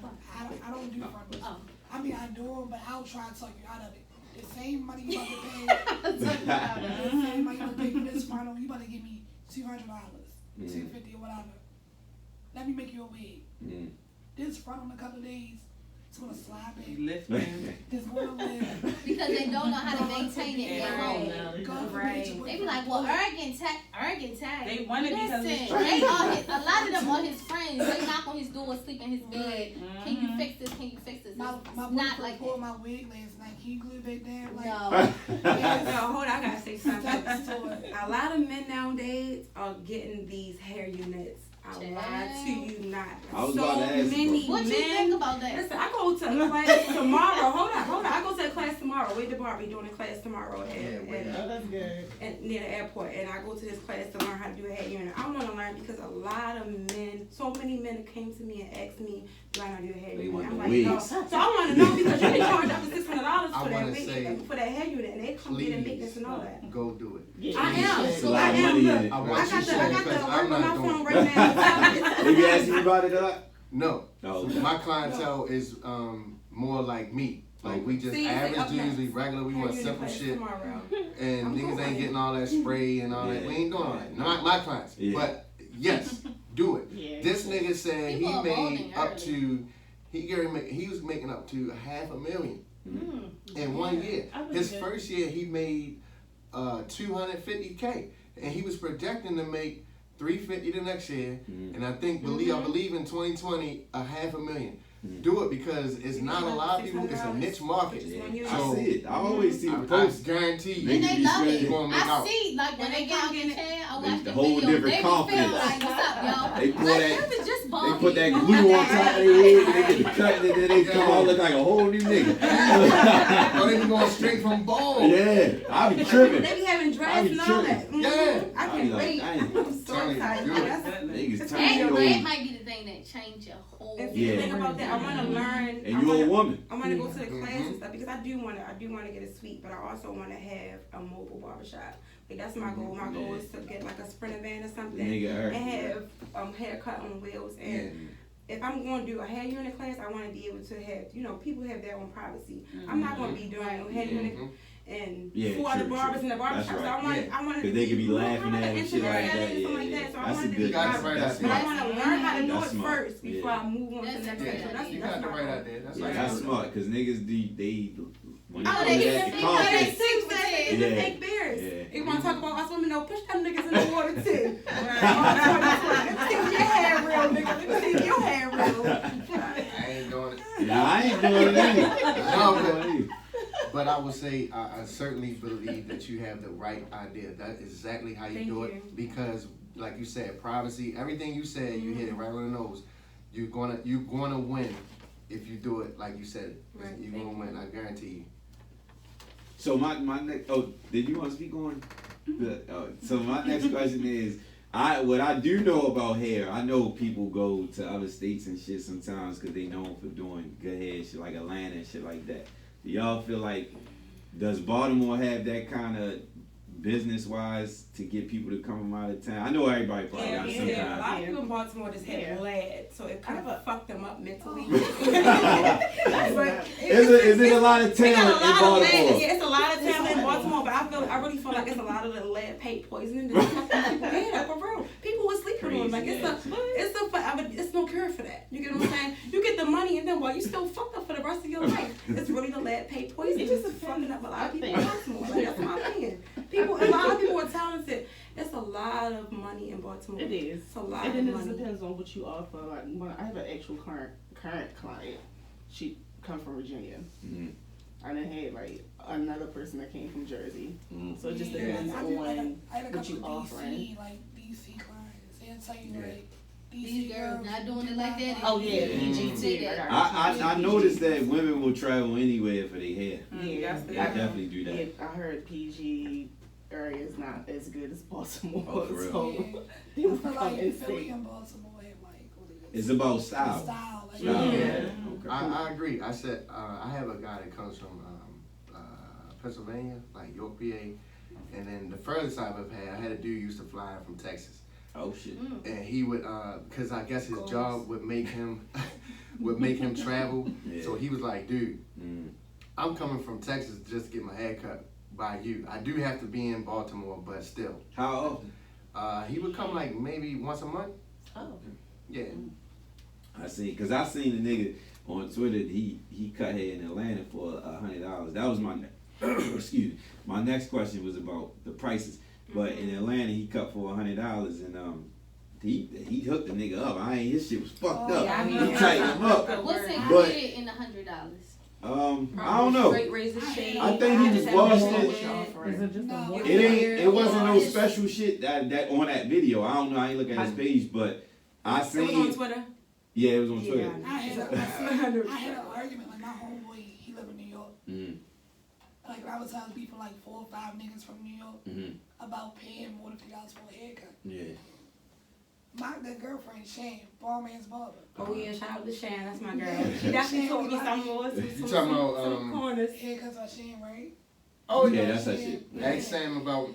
I don't do frontals. Oh. I mean, I do them, but I'll try to talk you out of it. The same money you about to pay, the same money you about to pay for this frontal, you about to give me $200, $250 or whatever. Let me make you a wig. This frontal in a couple of days, it's gonna slide back. Lifting. It's gonna live. Because they don't know how to maintain it at home. God forbid Right. you They be like, well, Ergen tag. They want it because it's Listen, they are a lot of them are his friends. They knock on his door, sleep in his bed. Can you fix this? Can you fix this? My It's boyfriend not like pulled that. my wig last night. Can you glue it back down? Like, No. No, hold on, I gotta say something. steps to it. A lot of men nowadays are getting these hair units. I lie to you not. I was So about to ask you. many What you think men. about that? Listen, I go to a class tomorrow. Hold on. I go to a class tomorrow. With the Barbie doing a class tomorrow that's good. near the airport, and I go to this class to learn how to do a hair unit. I want to learn because a lot of men, so many men came to me and asked me, do I know how to do a hair They unit? want I'm the like, wigs. no. So I want to know because you can charge up to $600 I for that wanna wig, say, for that hair unit, and they come get in maintenance and all that. Go do it. Yeah. I am. It's a lot I of am. money in Look, it. I I want got you the to, work because on I'm my not phone doing right now. They be asking you about it a lot? No. No. My clientele is more like me. Like we just See, average okay. dudes, we regular, we Hair want unit simple class shit. tomorrow. And I'm niggas cool ain't with getting all that spray and all that. We ain't doing all that. Not my clients. Yeah. But yes, do it. Yeah. This nigga said People he are made molding up early. to he was making up to $500,000 in 1 year. I was His good. first year he made $250K, and he was projecting to make $350 the next year, and I think I believe in 2020 $500,000. Do it because it's not a lot of people. It's a niche market. Yeah. So, I see it. I always see the I posts. guarantee you. And they love you it. gonna make I out. see, like when they get on the chair, I watch The the whole video. different They be confidence. feeling like, what's up, y'all? They pull Like, that- you was just They bald. put that glue on top of their head, and they get the cut, and then they come out look like a whole new nigga. Oh, they be going straight from bald. Yeah, I be tripping. They be having I dreads be and all tripping. that. Yeah. I I be can't like, wait. dang. I'm so Tony, excited. do it. That's- Niggas That turn might be the thing that changed your whole. If Yeah. you think about that, I want to learn. And you a woman. I want to go to the class and stuff because I do want to get a suite, but I also want to have a mobile barbershop. Like that's my goal. My goal is to get like a Sprinter van or something Nigga hurt. and have haircut on wheels. And if I'm going to do a hair unit class, I want to be able to have people have their own privacy. I'm not going to be doing no hair unit. and Yeah, 4 other true, barbers true. in the barbershop. That's So right. I wanted Because they could be you know, laughing kinda at and shit like intimate that. and stuff like Yeah, that. So I that's a wanted to good. be That's private. right, That's But I smart. want to learn how to do That's it smart. first before Yeah. I move on to the That's next a step. good So idea. You that's got the my right goal. idea. That's Yeah, like that's smart. Because niggas, they when Oh, come they to get that the Oh, they conference, sing that niggas Yeah. and fake bears. Yeah. You want to talk about us women? No, push them niggas in the water too. Let me see if your hair real, nigga. Let me see if your hair real. I ain't doing it. nah, I ain't doing it either. No, I ain't doing it either. But I would say I certainly believe that you have the right idea. That's exactly how you Thank do you. it. Because, like you said, privacy. Everything you said, you hit it right on the nose. You're gonna win if you do it like you said. Right. You're Thank gonna win. I guarantee you. So my next. Oh, did you want to speak on? So my next question is, what I do know about hair. I know people go to other states and shit sometimes because they known for doing good hair shit like Atlanta and shit like that. Do y'all feel like, does Baltimore have that kind of business wise to get people to come from out of town? I know everybody probably got some A kind. lot of people in Baltimore just had lead, so it kind of fucked them up mentally. Is it a lot of They got talent a in lot of Baltimore? lead. Yeah, it's a lot of talent in Baltimore, but I really feel like it's a lot of the lead paint poisoning that's fucking people head up for real. People were sleeping on like it's a forever. It's no cure for that. You get what I'm saying? You get the money and then while you still fucked up for the rest of your life. It's really the lead paint poisoning. It's just fucking up a lot of people in Baltimore. Like, that's my opinion. A lot of people are talented. It's a lot of money in Baltimore. It is. It's a lot And then of it money. depends on what you offer. Like, when I have an actual current client. She come from Virginia. Mm-hmm. I done had like another person that came from Jersey. Mm-hmm. So it just Yeah, depends I on had a what you couple of offering. DC clients. They'll tell you Yeah. like These girls not doing it like that. Oh yeah, Yeah. PG too. I noticed that women will travel anywhere for their hair. Yeah, They definitely do that. Yeah, I heard PG area is not as good as Baltimore. Oh, for real? So Yeah. they I will feel come like and Philly stay. and Baltimore have like what is it? It's about style. Style. Like, Style. Yeah. Okay. I agree. I said I have a guy that comes from Pennsylvania, like York, PA, and then the furthest I've ever had, I had a dude used to fly in from Texas, Oh shit. and he would because I guess his job would make him travel. Yeah. So he was like, dude, Mm. I'm coming from Texas just to get my hair cut by you. I do have to be in Baltimore, but still. How often? He would come like maybe once a month. Oh. Yeah. I seen a nigga on Twitter. He cut hair in Atlanta for $100. That was my excuse me. My next question was about the prices. But in Atlanta, he cut for $100, and he hooked the nigga up. His shit was fucked up. yeah, I He mean, tightened him up. What's But- included in the $100? I don't know. Straight razor shade. I think he was busted. Is it just No. a It wasn't no special shit that on that video. I don't know. I ain't look at his page, but I It was seen on it. Twitter. Yeah, it was on Twitter. Yeah. I had an argument like my homeboy. He live in New York. Mm-hmm. Like I was telling people like 4 or 5 niggas from New York Mm-hmm. about paying more than $50 for a haircut. Yeah. That girlfriend Shan, Barman's barber. Oh yeah, shout out to Shan. That's my girl. She definitely taught me some more. You talking about some corners. Haircuts by Shan, right? Oh Yeah, yeah. that's that shit. Ask Sam about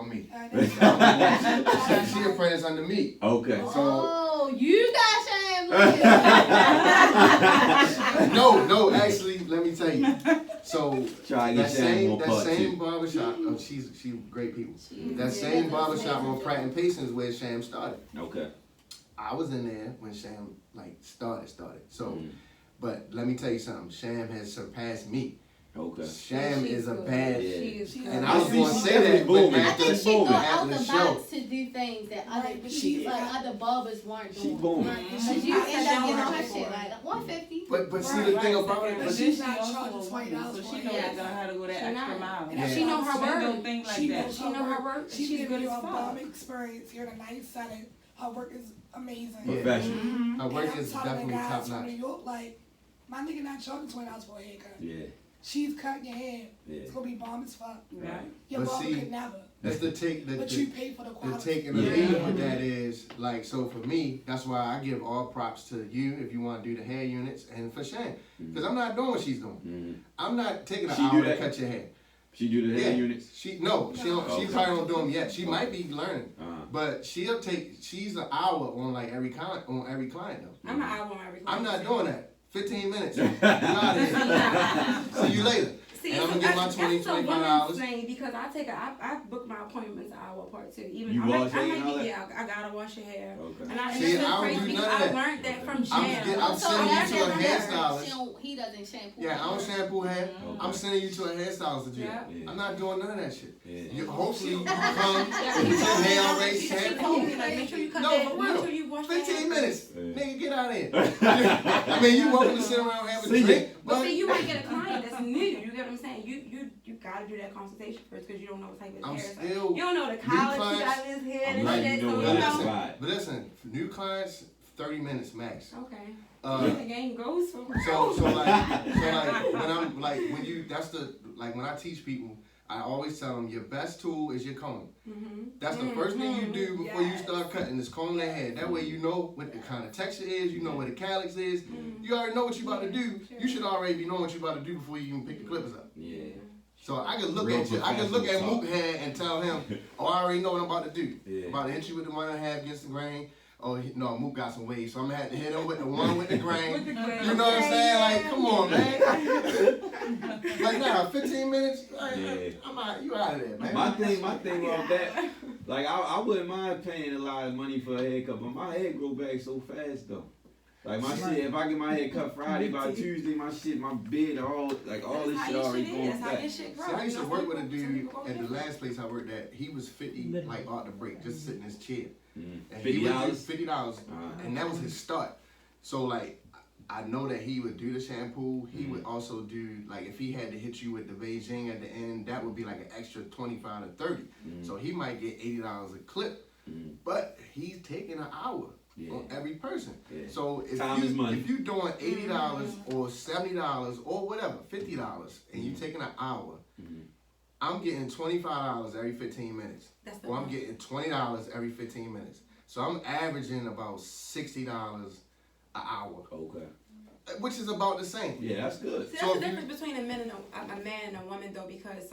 me. I She apprentice under me. Okay. So Oh, you got shame. no, actually, let me tell you. So Try to get Shan on part same two. barbershop, she's great people. That same barbershop on Pratt and Payson is where Sham started. Okay. I was in there when Sham like started. So, Mhm. but let me tell you something. Sham has surpassed me. Okay. Sham is a bad. Yeah. And I I was see going to she's say that, definitely but booming. I after, think she thought after out the the show, box to do things that other Right, but people, she- like other barbers weren't She doing. booming. Cause you end up getting her shit like 150. but see the thing about it, But but she's she not also charging a woman, $20 so for she it. knows Yeah. how to go that She extra not. mile. Yeah. She know her She work. don't think like She that. knows She know her work. She's She's good you as a fuck. bomb experience. You're in a nice setting. Her work is amazing. Yeah. Professional. her And work I'm is telling the definitely guys top from New notch. York, like, my nigga not charging $20 for a haircut. Yeah. She's cutting your hair. Yeah. It's gonna be bomb as fuck. Right. Your But barber see, could never. That's the take. But you pay for the The quality. taking the Yeah. lead with that is like, so for me, that's why I give all props to you if you want to do the hair units, and for Shane, because I'm not doing what she's doing. Mm-hmm. I'm not taking an She do hour to that? cut your hair. She do the hair Yeah. units. She don't. She Okay. probably don't do them yet. She might be learning, Uh-huh. but she's an hour on like every client though. I'm an hour on every I'm client. not doing that. 15 minutes. You out of here. See you later. See, and I'm gonna get my $20, $25. Thing because I book my appointments an hour apart too. Even You wash your hair? Yeah, I gotta wash your hair. Okay. And I See, I don't crazy do because none of that. I learned that from I'm Jam. sending you to a hairstylist. He doesn't shampoo. Yeah, I don't shampoo hair. Okay. I'm sending you to a hairstylist to do Yeah. that. I'm not doing none of that shit. Yeah. Hopefully you come with your hair already She shampooed. told me like make sure you cut No, that. for Make real. sure you wash your 15 hair. minutes. Yeah. Nigga, get out of here. I mean, you welcome to sit around and have a See, drink, But but see, you might get a client that's new. You get what I'm saying? You gotta do that consultation first because you don't know what type of I'm hair. So still. you don't know the college he clients- got in his head I'm and letting shit. you know So what you that's know. right. But listen, for new clients, 30 minutes max. Okay. The game goes for. so like when I'm like when you when I teach people, I always tell them your best tool is your comb. Mm-hmm. That's the first thing you do before you start cutting is comb their hair. That way you know what the kind of texture is, you know what the calyx is. You already know what you about to do. You should already be knowing what you about to do before you even pick the clippers up. Yeah. So I can look Real at you. I can look at professional Mook hair and tell him, "Oh, I already know what I'm about to do. Yeah. I'm about to hit you with the 1.5 against the grain. Oh no, Mook got some waves, so I'm gonna have to hit him with the one with the grain. With the grain. You know what I'm saying? Like, come on, man. Like now, 15 minutes. Yeah. I'm out. You out of there, man. My thing about that, like I wouldn't mind paying a lot of money for a haircut, but my hair grow back so fast though. Like my shit, if I get my hair cut Friday, by Tuesday, my beard, all this shit already going That's how back. your shit grows. See, I used to You know, work with a some dude people go at the different. last place I worked at. He was 50, like off the break, just sitting in his chair. And $50? $50, and that was his start. So like, I know that he would do the shampoo. He would also do like if he had to hit you with the Beijing at the end, that would be like an extra 25 to 30. So he might get $80 a clip, but he's taking an hour on every person. Yeah. So if Time is money. if you doing $80 or $70 or whatever, $50, and you taking an hour, I'm getting $25 every 15 minutes. That's the Or I'm most. getting $20 every 15 minutes. So I'm averaging about $60 an hour, Okay. which is about the same. Yeah, that's good. See, So that's if the you- difference between a man and a woman though, because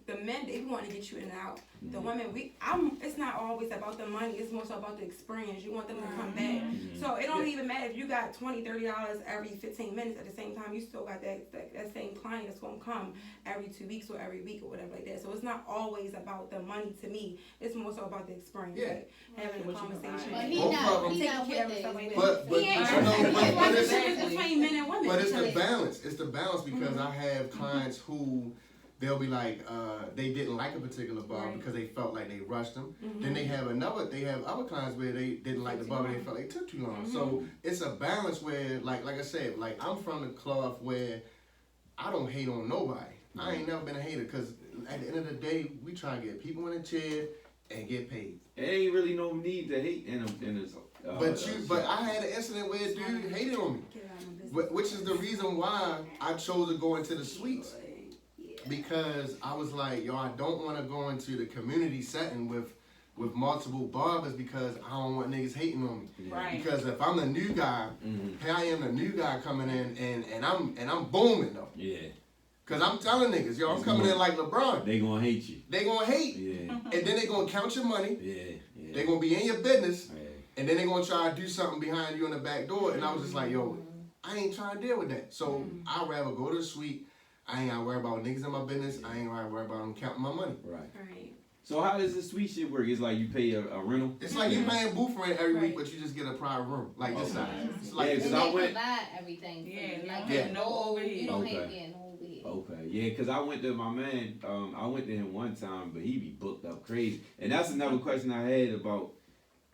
the men they want to get you in and out. The women it's not always about the money. It's more so about the experience. You want them to come back. So it don't even matter if you got $20, $30 every 15 minutes. At the same time, you still got that same client that's gonna come every 2 weeks or every week or whatever like that. So it's not always about the money to me. It's more so about the experience. Yeah. Like having a conversation. But and he Both not of them. he taking not care of with stuff it. like that. But He ain't you trying know, to but like the it's- difference between men and women. But it's the because- balance. It's the balance because I have clients who they'll be like, they didn't like a particular barber Right. because they felt like they rushed them. Then they have other clients where they didn't like the barber, they felt like it took too long. So it's a balance where, like I said, like I'm from the cloth where I don't hate on nobody. I ain't never been a hater because at the end of the day, we try to get people in a chair and get paid. It ain't really no need to hate in this. But I had an incident where a dude hated on me. Get out of my business. Which is the reason why I chose to go into the suites. Yeah. Because I was like, yo, I don't want to go into the community setting with multiple barbers because I don't want niggas hating on me. Right. Because if I'm the new guy, here I am the new guy coming in and I'm booming though. Yeah. Cause I'm telling niggas, yo, I'm coming in like LeBron. They gonna hate you. They gonna hate. Yeah. And then they gonna count your money. Yeah. They gonna be in your business. Yeah. And then they gonna try to do something behind you in the back door. And I was just like, yo, I ain't trying to deal with that. So I'd rather go to the suite. I ain't gotta worry about niggas in my business. I ain't gotta worry about them counting my money. Right. Right. So how does this sweet shit work? It's like you pay a rental. It's like you paying booth rent every week, Right. but you just get a private room. Like this Okay. size. It's Yeah, like 'cause And I they went- provide everything. For Yeah, you. no Like Yeah. no overhead. You don't hate Okay. getting overhead. Okay, yeah, because I went to my man, I went to him one time, but he be booked up crazy. And that's another question I had about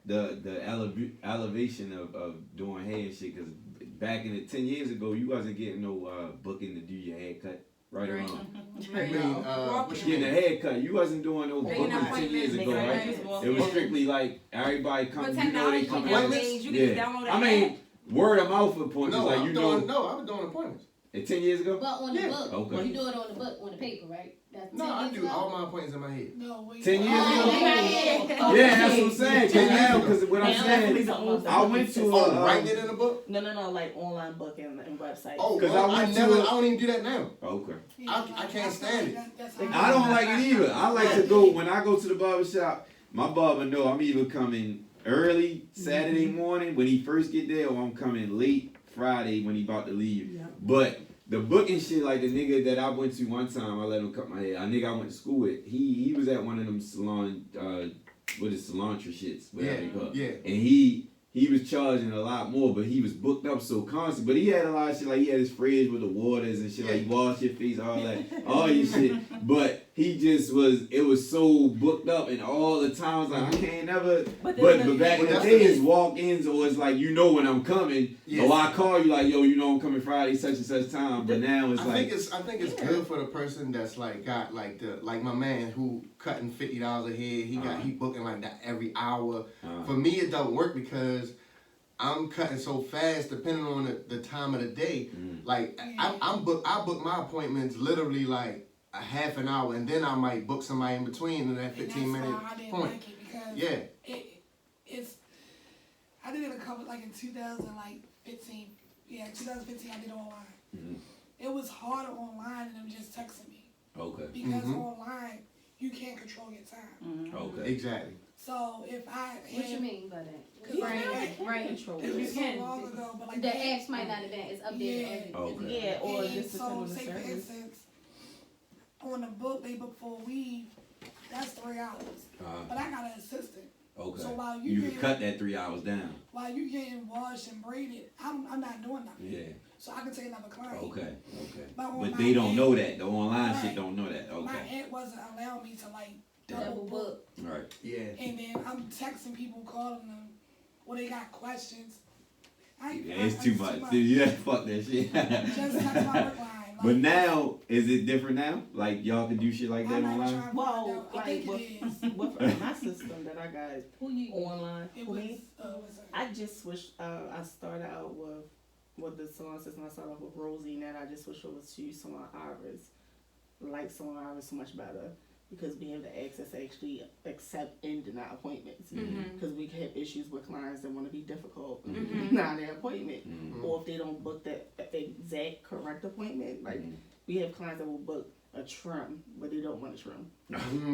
the elevation of doing hair and shit, because back in the 10 years ago, you wasn't getting no booking to do your haircut, right or wrong. I mean, what you Getting a haircut, you wasn't doing no Making booking 10 years ago, appointments, right? It was strictly like everybody But coming, you know they technology coming. nowadays, you can just Yeah, download I an mean, app. word of mouth appointments, No, like I you was know, doing appointments. 10 years ago. But on the Yeah. book, Okay. you do it on the book, on the paper, right? That's No, 10 I years do ago? all my appointments in my head. No, wait. 10 years Oh, ago. yeah. Yeah, that's what I'm saying. 'Cause now, because what I'm Now, saying, it's almost I went to Oh, writing it in a book? No, like online booking and websites. Oh, 'Cause well, I I went to never. a- I don't even do that now. Okay. I can't stand it. I don't like it either. I like to go, when I go to the barbershop, my barber know I'm either coming early Saturday morning when he first get there, or I'm coming late Friday when he about to leave. Yeah. But the booking shit, like the nigga that I went to one time, I let him cut my hair. A nigga I went to school with, he was at one of them salon, what is cilantro shits, whatever you call it. Yeah. And he was charging a lot more, but he was booked up so constant. But he had a lot of shit, like he had his fridge with the waters and shit, like wash your face, all that, all your shit. But he just it was so booked up, and all the times like I can't never. But back in the day, it's walk-ins, or it's like you know when I'm coming. Yes. Or I call you like, yo, you know I'm coming Friday such and such time. But now it's I think it's good for the person that's like got like my man who cutting $50 a head. He booking like that every hour. For me, it don't work because I'm cutting so fast depending on the time of the day. Like I book my appointments literally like a half an hour, and then I might book somebody in between in that 15-minute point. Like it because I did it a couple like in 2015. Yeah, 2015 I did it online. It was harder online than just texting me. Okay. Because online you can't control your time. Okay. Exactly. So if I What you mean by that? Right. Control. It was so long ago, but like The apps might not have been. It's updated. Okay. Yeah, or and just depend so on the say for service. instance, on the book they book for a weave, that's 3 hours. But I got an assistant. Okay. So while you can cut that 3 hours down. While you getting washed and braided, I'm not doing nothing. Yeah. So I can take another client. Okay. But they don't know that. The online shit don't know that. My Okay. aunt wasn't allowing me to like Double double book. Right. Yeah. And then I'm texting people, calling them, well they got questions. It's too much. Yeah, fuck that shit. Just text my work line. Like, But now, is it different now? Like y'all can do shit like that online? Well, I like think with, it is. with my system that I got Who you online, It for was, me, I just switched. I started out with the salon system. I started off with Rosie, and then I just switched over to Salon Iris. Like Salon Iris so much better because we have the access to actually accept and deny appointments. Because we have issues with clients that want to be difficult and deny their appointment, or if they don't book that exact correct appointment. Like we have clients that will book a trim, but they don't want a trim.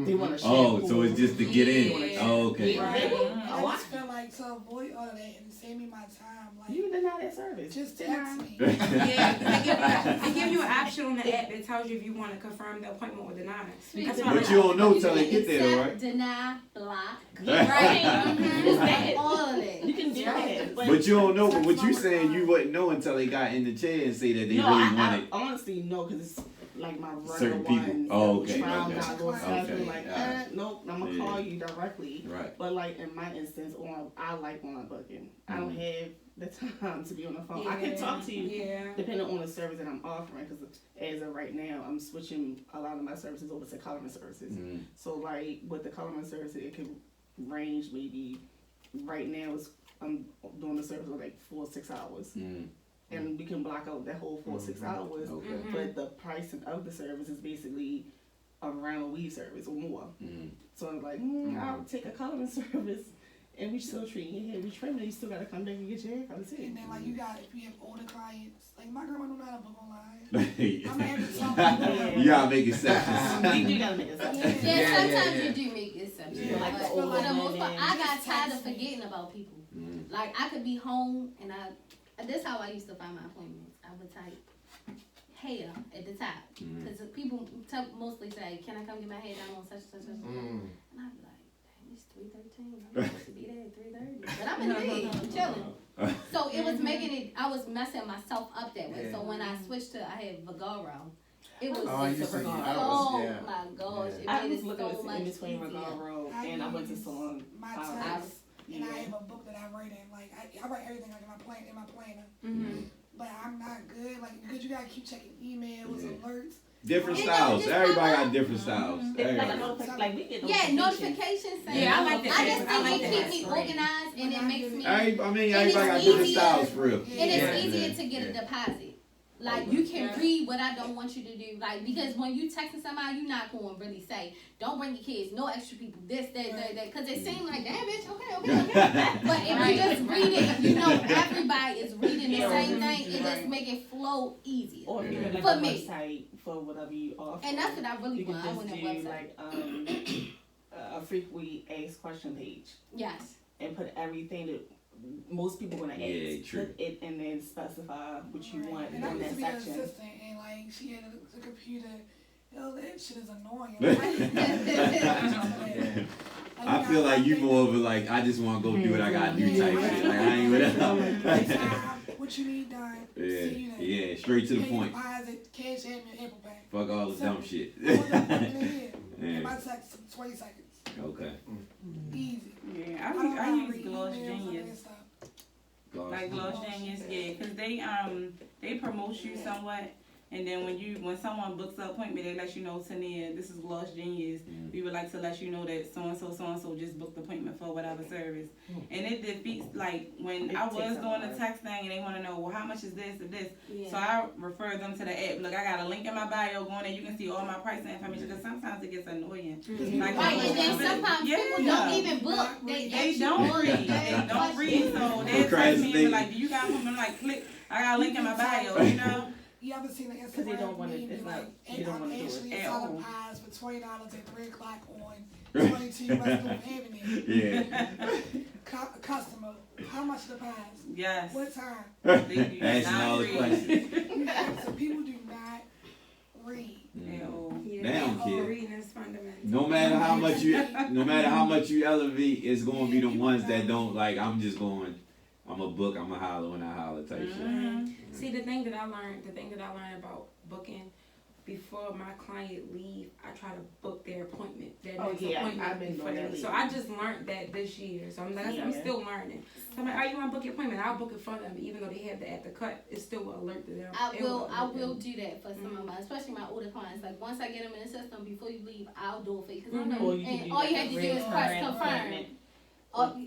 They want a shampoo. So it's just to get in. Yeah. Oh, okay. I just feel like to avoid all of that and save me my time, like You deny that service. just text me. Yeah, they give you an option on the app that tells you if you want to confirm the appointment or deny it. That's why But you don't know till they get there, though, right? Deny, block. Right. It's that. All of that. You can do that. But you don't know. But what you saying, you wouldn't know until they got in the chair and say that they No, really want I it. honestly know because it's like my regular Certain people. ones. Oh, okay, Try okay. not going Okay, like, yeah. nope, I'm gonna call you directly. Right. But like in my instance, I like online booking. I don't have the time to be on the phone. I can talk to you depending on the service that I'm offering. Because as of right now, I'm switching a lot of my services over to coloring services. So like with the coloring services, it can range maybe. Right now, I'm doing the service for like 4 or 6 hours. And we can block out that whole 4 or 6 hours. Okay. But the pricing of the service is basically around a weave service or more. So I'm like, I'll take a coloring service and we still treat your hair. We trim it, you still gotta come back and get your hair cut too. And then like you got, if you have older clients, like my grandma don't know how to book online. I'm gonna have to talk to her. You gotta make exceptions. You do gotta make exceptions. Yeah, sometimes you do make exceptions. Yeah. Like the But older for the most women. part, I got Just tired of text me. forgetting about people. Like I could be home and that's how I used to find my appointments. I would type hair at the top because people mostly say, "Can I come get my hair done on such and such and such?" And I'd be like, "Dang, it's 3:13. I'm supposed to be there at 3:30, but I'm in the bed, I'm chilling." So it was making it. I was messing myself up that way. So when I switched to, I had Vagaro. It was Oh, you see, oh my gosh! It I made was it looking so much in between easier. Regaro and I went to salon. My I text, and I have a book that I write in. Like I write everything like in my planner. But I'm not good, like because you gotta keep checking emails, alerts. Different It styles. just Everybody pop got up. different styles. It's like a Everybody. notification, like we get Yeah, notifications. notifications. Yeah, I like that. I just I like think it that. keeps me organized and it makes me. Everybody got it's different easier. styles for real. It is Yeah. easier to get a deposit. Like you can read what I don't want you to do. Like because when you texting somebody, you're not going to really say, "Don't bring your kids, no extra people, this, that, because it seems like, damn bitch, okay. But if you just read it, you know everybody is reading the same thing. It just make it flow easier. Or if you have like For a me. website for whatever you offer. And that's what I really you can want. I want just a do website. like a frequently asked question page Yes. and put everything that most people gonna ask, true. put it and then specify what you want And I in used to that be an section. assistant, and like she had a computer. Yo, that shit is annoying. I feel like you more of a like I just want to go do what I gotta do type shit. Like I ain't whatever. What you need done. Yeah, straight to the point. Cash app me Apple Pay. Fuck all the dumb shit. In my 20 seconds. Okay. Easy. Yeah, I use Gloss Genius. Like Gloss Genius, yeah, because they promote you somewhat. And then when someone books an appointment, they let you know, Tania, this is Gloss Genius. We would like to let you know that so-and-so just booked the appointment for whatever service. And it defeats, like, when I was doing the texting and they want to know, well, how much is this or this? Yeah. So I refer them to the app. Look, I got a link in my bio going there. You can see all my pricing information because sometimes it gets annoying. Like, right, and then sometimes people don't even book. They don't read. They don't read. So they text me and be like, do you got something? I'm like, click. I got a link in my bio, you know? You ever seen the Instagram? Because they don't want to. It's not. You don't want to do it. Actually selling pies for $20 at 3:00 on 22 West Avenue. Yeah. Customer, how much the pies? Yes. What time? Asking all the questions. So people do not read. They don't care. Reading is fundamental. No matter how much you elevate, it's gonna be the ones that don't like. I'm just going. I'm a book. I'm a holler when I holler type shit. See, the thing that I learned about booking, before my client leave, I try to book their appointment. I've been doing that. So I just learned that this year. So I'm still learning. So I'm like, oh, you want to book your appointment? I'll book it for them, even though they have the at the cut. It's still an alert to them. I will do that for some of my, especially my older clients. Like once I get them in the system, before you leave, I'll do it for you because I know. And all you have to do is press confirm.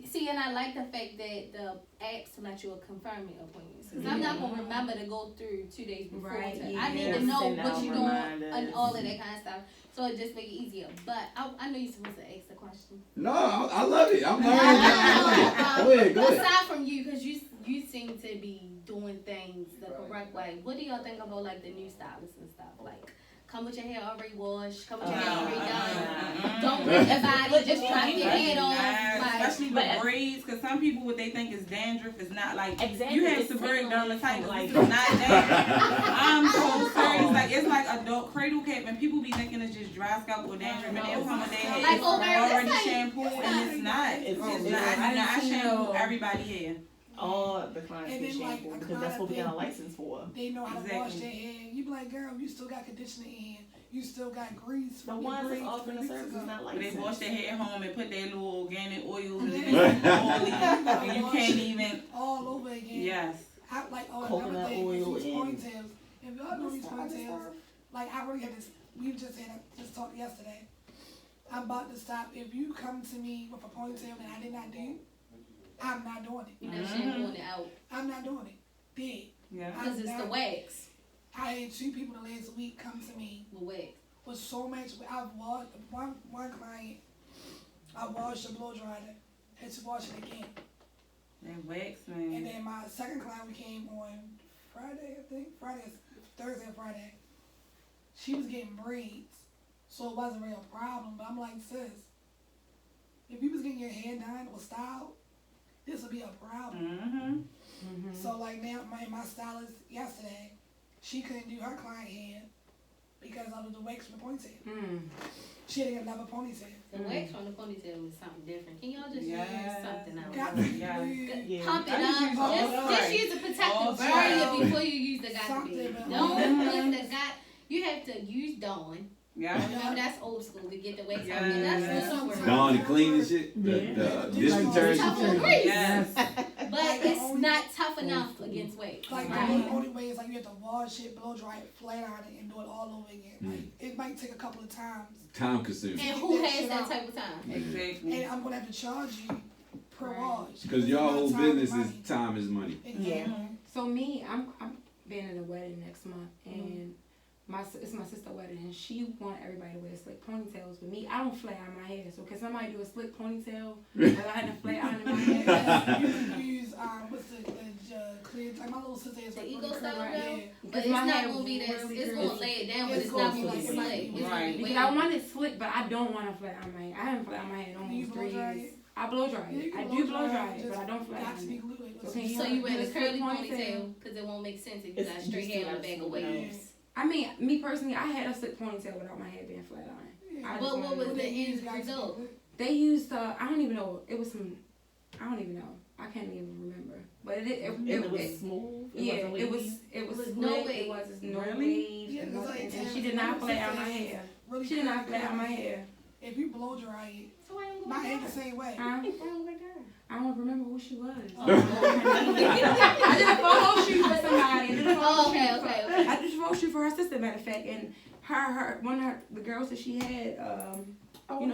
See, and I like the fact that the apps let you confirm your appointments. Because I'm not going to remember to go through 2 days before. I need to know what you're doing and all of that kind of stuff. So it just make it easier. But I know you're supposed to ask the question. No, I love it. I'm learning. Go ahead. Aside from you, because you seem to be doing things the correct way, what do y'all think about like the new stylists and stuff? Like, come with your hair already washed. Come with your hair already done. Don't break your body. Just drop your head off. Especially with braids, because some people what they think is dandruff is not like. Exactly. You have seborrheic dermatitis. Like it's not dandruff. I'm so serious. Like it's like adult cradle cap, and people be thinking it's just dry scalp or dandruff, and they'll come with their hair like already shampooed, and it's not. It's not. I shampoo everybody hair. All the clients get shampoo because that's what we got a license for. They know how to wash their hair. You be like, girl, you still got conditioner in. You still got grease. The ones that's offering the service is not licensed. They wash their hair at home and put their little organic oils in it, and you can't even. All over again. Yes. I like coconut oil and ponytails. If y'all know these ponytails, like I really had this. We just had this talk yesterday. I'm about to stop. If you come to me with a ponytail that I did not do, I'm not doing it. You're not shampooing it out. I'm not doing it. Dead. Yeah. Because it's the wax. I had 2 people the last week come to me with wax. With so much. I've washed one client. I washed the blow dryer. Had to wash it again. That wax, man. And then my second client, we came on Friday, I think. Thursday or Friday. She was getting braids, so it wasn't really a problem. But I'm like, sis, if you was getting your hair done or styled, this would be a problem. So like now, my stylist yesterday, she couldn't do her client hair because of the wax from the ponytail. She didn't get another ponytail. The wax from the ponytail is something different. Can y'all just use something else? Pump it up. Just use a protective barrier before you use the got-to-be. Don't put the got. You have to use Dawn. Yeah. Remember, that's old school to get the wax out. That's Dawn to clean and shit. The dish detergent. Yes. But it's not tough enough against wax. Like the only way is like you have to wash it, blow dry it, flat iron it, and do it all over again. Like it might take a couple of times. Time consuming. And who has that type of time? Exactly. And I'm gonna have to charge you per wash. Because your whole business is time is money. Yeah. So me, I'm being at a wedding next month, and it's my sister's wedding, and she want everybody to wear slick ponytails. With me, I don't flat iron my hair. So can somebody do a slick ponytail? But I had to flat iron my hair. You can use what's the clear? Like my little sister is the like ego style, right here. But it's not gonna be that. It's gonna lay it down, but it's not gonna be slick. Right. Because I want it slick, but I don't want to flat iron my hair. I haven't flat iron my hair in almost 3 years. I blow dry it. I do blow dry it, but I don't flat iron it. So you wear a curly ponytail because it won't make sense if you got straight hair on the back of waves. I mean, me personally, I had a slick ponytail without my hair being flat iron. But what was the end result? They used I don't even know. It was some. I don't even know. I can't even remember. But it was smooth. It was no waves. waves. It was no waves. And she did not flat out my hair. She did not flat out my hair. If you blow dry it, my hair the same way. I don't remember who she was. I did a photo shoot for somebody. Okay. I did a photo shoot for her sister, matter of fact, and one of the girls that she had,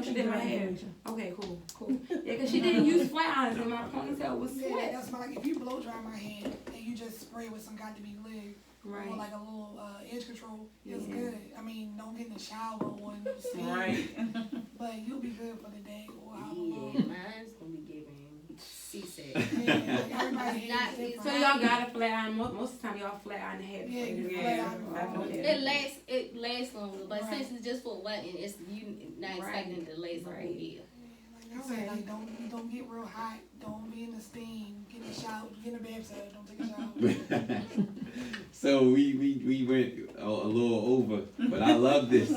she did my hair. Okay, cool. Yeah, because she didn't use flat irons and my ponytail was slick. Yeah, that's like if you blow dry my hair and you just spray with some got to be glitter. Right. Or like a little edge control, it's good. I mean, don't get in the shower or in the steam. Right. But you'll be good for the day or however long. Mine's gonna be giving C-section. So y'all got a flat iron. Most of the time y'all flat iron the hair. It lasts longer, but since it's just for one, and it's you not expecting to last a whole year. Like I said, like don't get real hot. Don't be in the steam. Get in the shower. Get in the bathtub. Don't take a shower. So we went a little over, but I love this.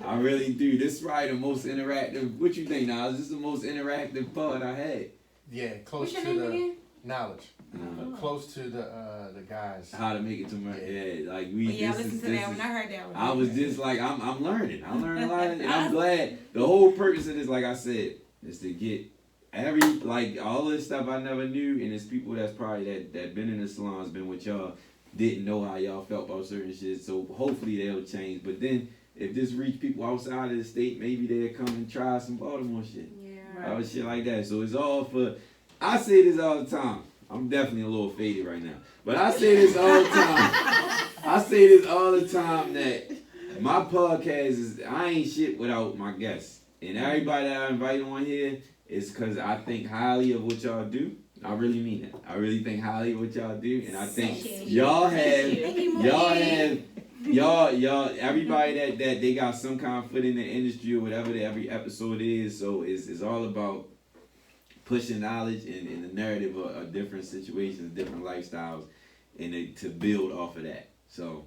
I really do. This is probably the most interactive. What you think, now? This is the most interactive part I had. Yeah, close What's to your name the again? knowledge. Close to the guys. How to make it to my like we. Yeah, I listened to that one. I heard that one. I was just like I'm learning. I'm learning a lot, and I'm glad. The whole purpose of this, like I said, is to get all this stuff I never knew, and it's people that's probably that been in the salons, been with y'all, didn't know how y'all felt about certain shit. So hopefully they'll change. But then if this reach people outside of the state, maybe they'll come and try some Baltimore shit. Yeah. Right. Shit like that. So it's all for. I say this all the time. I'm definitely a little faded right now, but I say this all the time. I say this all the time that my podcast is I ain't shit without my guests, and everybody that I invite on here is because I think highly of what y'all do. I really mean that. I really think highly of what y'all do, and I think y'all have everybody that they got some kind of foot in the industry or whatever that every episode is. So it's all about pushing knowledge and the narrative of different situations, different lifestyles, and to build off of that. So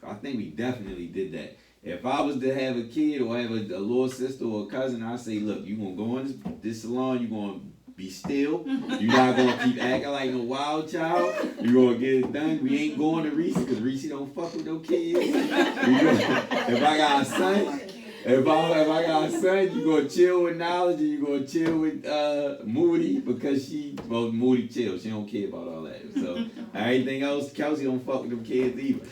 I think we definitely did that. If I was to have a kid or have a little sister or a cousin, I'd say, look, you gonna go in this salon, you gonna be still. You're not gonna keep acting like no wild child. You gonna get it done. We ain't going to Reese because Reese don't fuck with no kids. If I got a son, if I got a son, you gonna chill with Knowledge and you gonna chill with Moody because Moody chill. She don't care about all that. So everything else, Kelsey don't fuck with them kids either.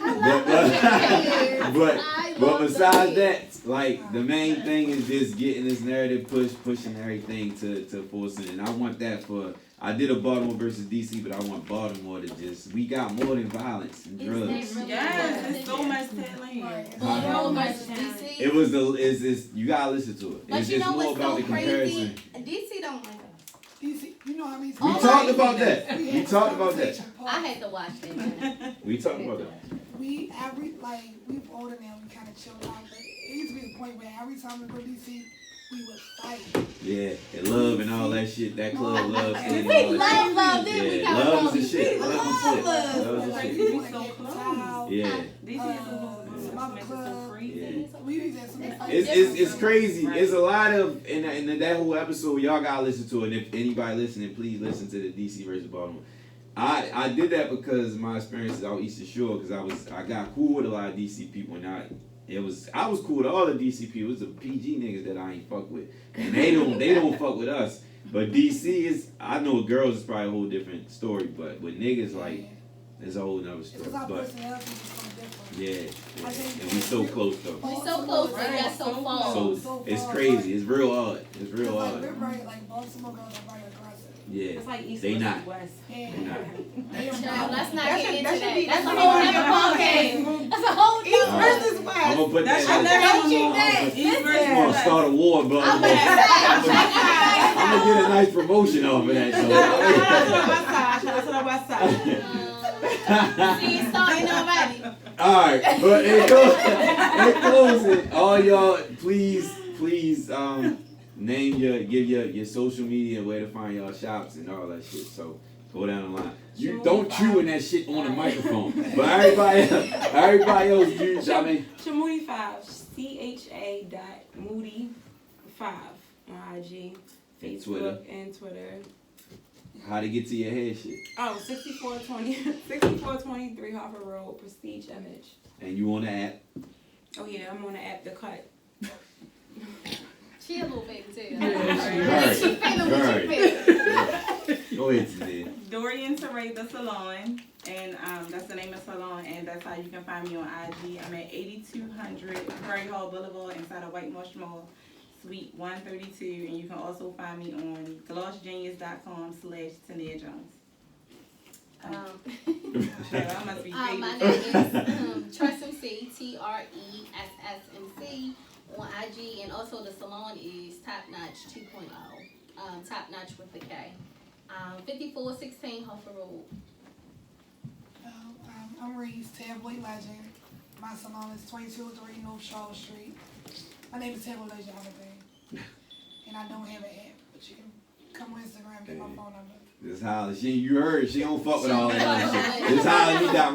But besides that, like the main thing is just getting this narrative pushing everything to force it. And I want that for. I did a Baltimore versus DC, but I want Baltimore to just. We got more than violence and drugs. Yes, there's so much talent here. Baltimore versus DC. It was you gotta listen to it. But It's you know more what's about so the comparison. crazy? DC don't like us. DC, you know how many We talked about that. We talked about that. I had to watch that. We talked about that. We've older now, we kind of chilled out, but it used to be the point where every time we go to DC, we would fight. Yeah, and love and all that shit. That club love. We love this. We got love is the shit. Love is the shit. love. Love is the Like, shit. we want to get towel. Yeah. Some other club. We used to have some fights. It's crazy. It's a lot of in that whole episode. Y'all gotta listen to it. And if anybody listening, please listen to the DC versus Baltimore. I did that because my experiences out Eastern Shore, because I got cool with a lot of DC people, and I was cool with all the DC people. It was the PG niggas that I ain't fuck with, and they don't fuck with us. But DC is, I know girls is probably a whole different story, but with niggas like it's a whole nother story. It's our But personality is so different. yeah, and we so close though. We so close, but got so far. So it's crazy. It's real odd. It's real Like, odd. we're very, like, Baltimore girls are very aggressive. Yeah, It's like East they versus not. West. And They not. Child, let's not get into should that. be- That's a that whole should be nother on podcast. That's a whole East nother. versus West. I'm gonna put That's that. Don't you I'm dare. gonna start a war, but I'm gonna get a nice promotion off of that. That's what I'm saying. See, it's starting already. All right, but in closing, all y'all, please, give your social media, where to find y'all shops and all that shit. So go down the line. You Shamoody don't 5. chew in that shit on the microphone. But everybody else, use. I mean, Shamoody 5, CHA.Moody5 on IG, Facebook, and Twitter. How to get to your head shit. Oh, 6423 Harper Road, Prestige Image. And you on the app? Oh yeah, I'm on the app, The Cut. She a little baby too. Very. Go ahead, Tania. Dorian Teray, the salon, and that's the name of the salon, and that's how you can find me on IG. I'm at 8200 Prairie Hall Boulevard inside of White Marsh Mall, Suite 132, and you can also find me on glossgenius.com/Tania Jones. I must be my name is Tressemc, TRESSMC on IG, and also the salon is Top Notch 2.0, Top Notch with the K. 5416 Hoffer Road. I'm Reese, Tabloid Legend. My salon is 2203 North Charles Street. My name is Tabloid Legend, and I don't have an app, but you can come on Instagram, get my phone number. This holla, you heard, she don't fuck with all that other shit. This holla, you got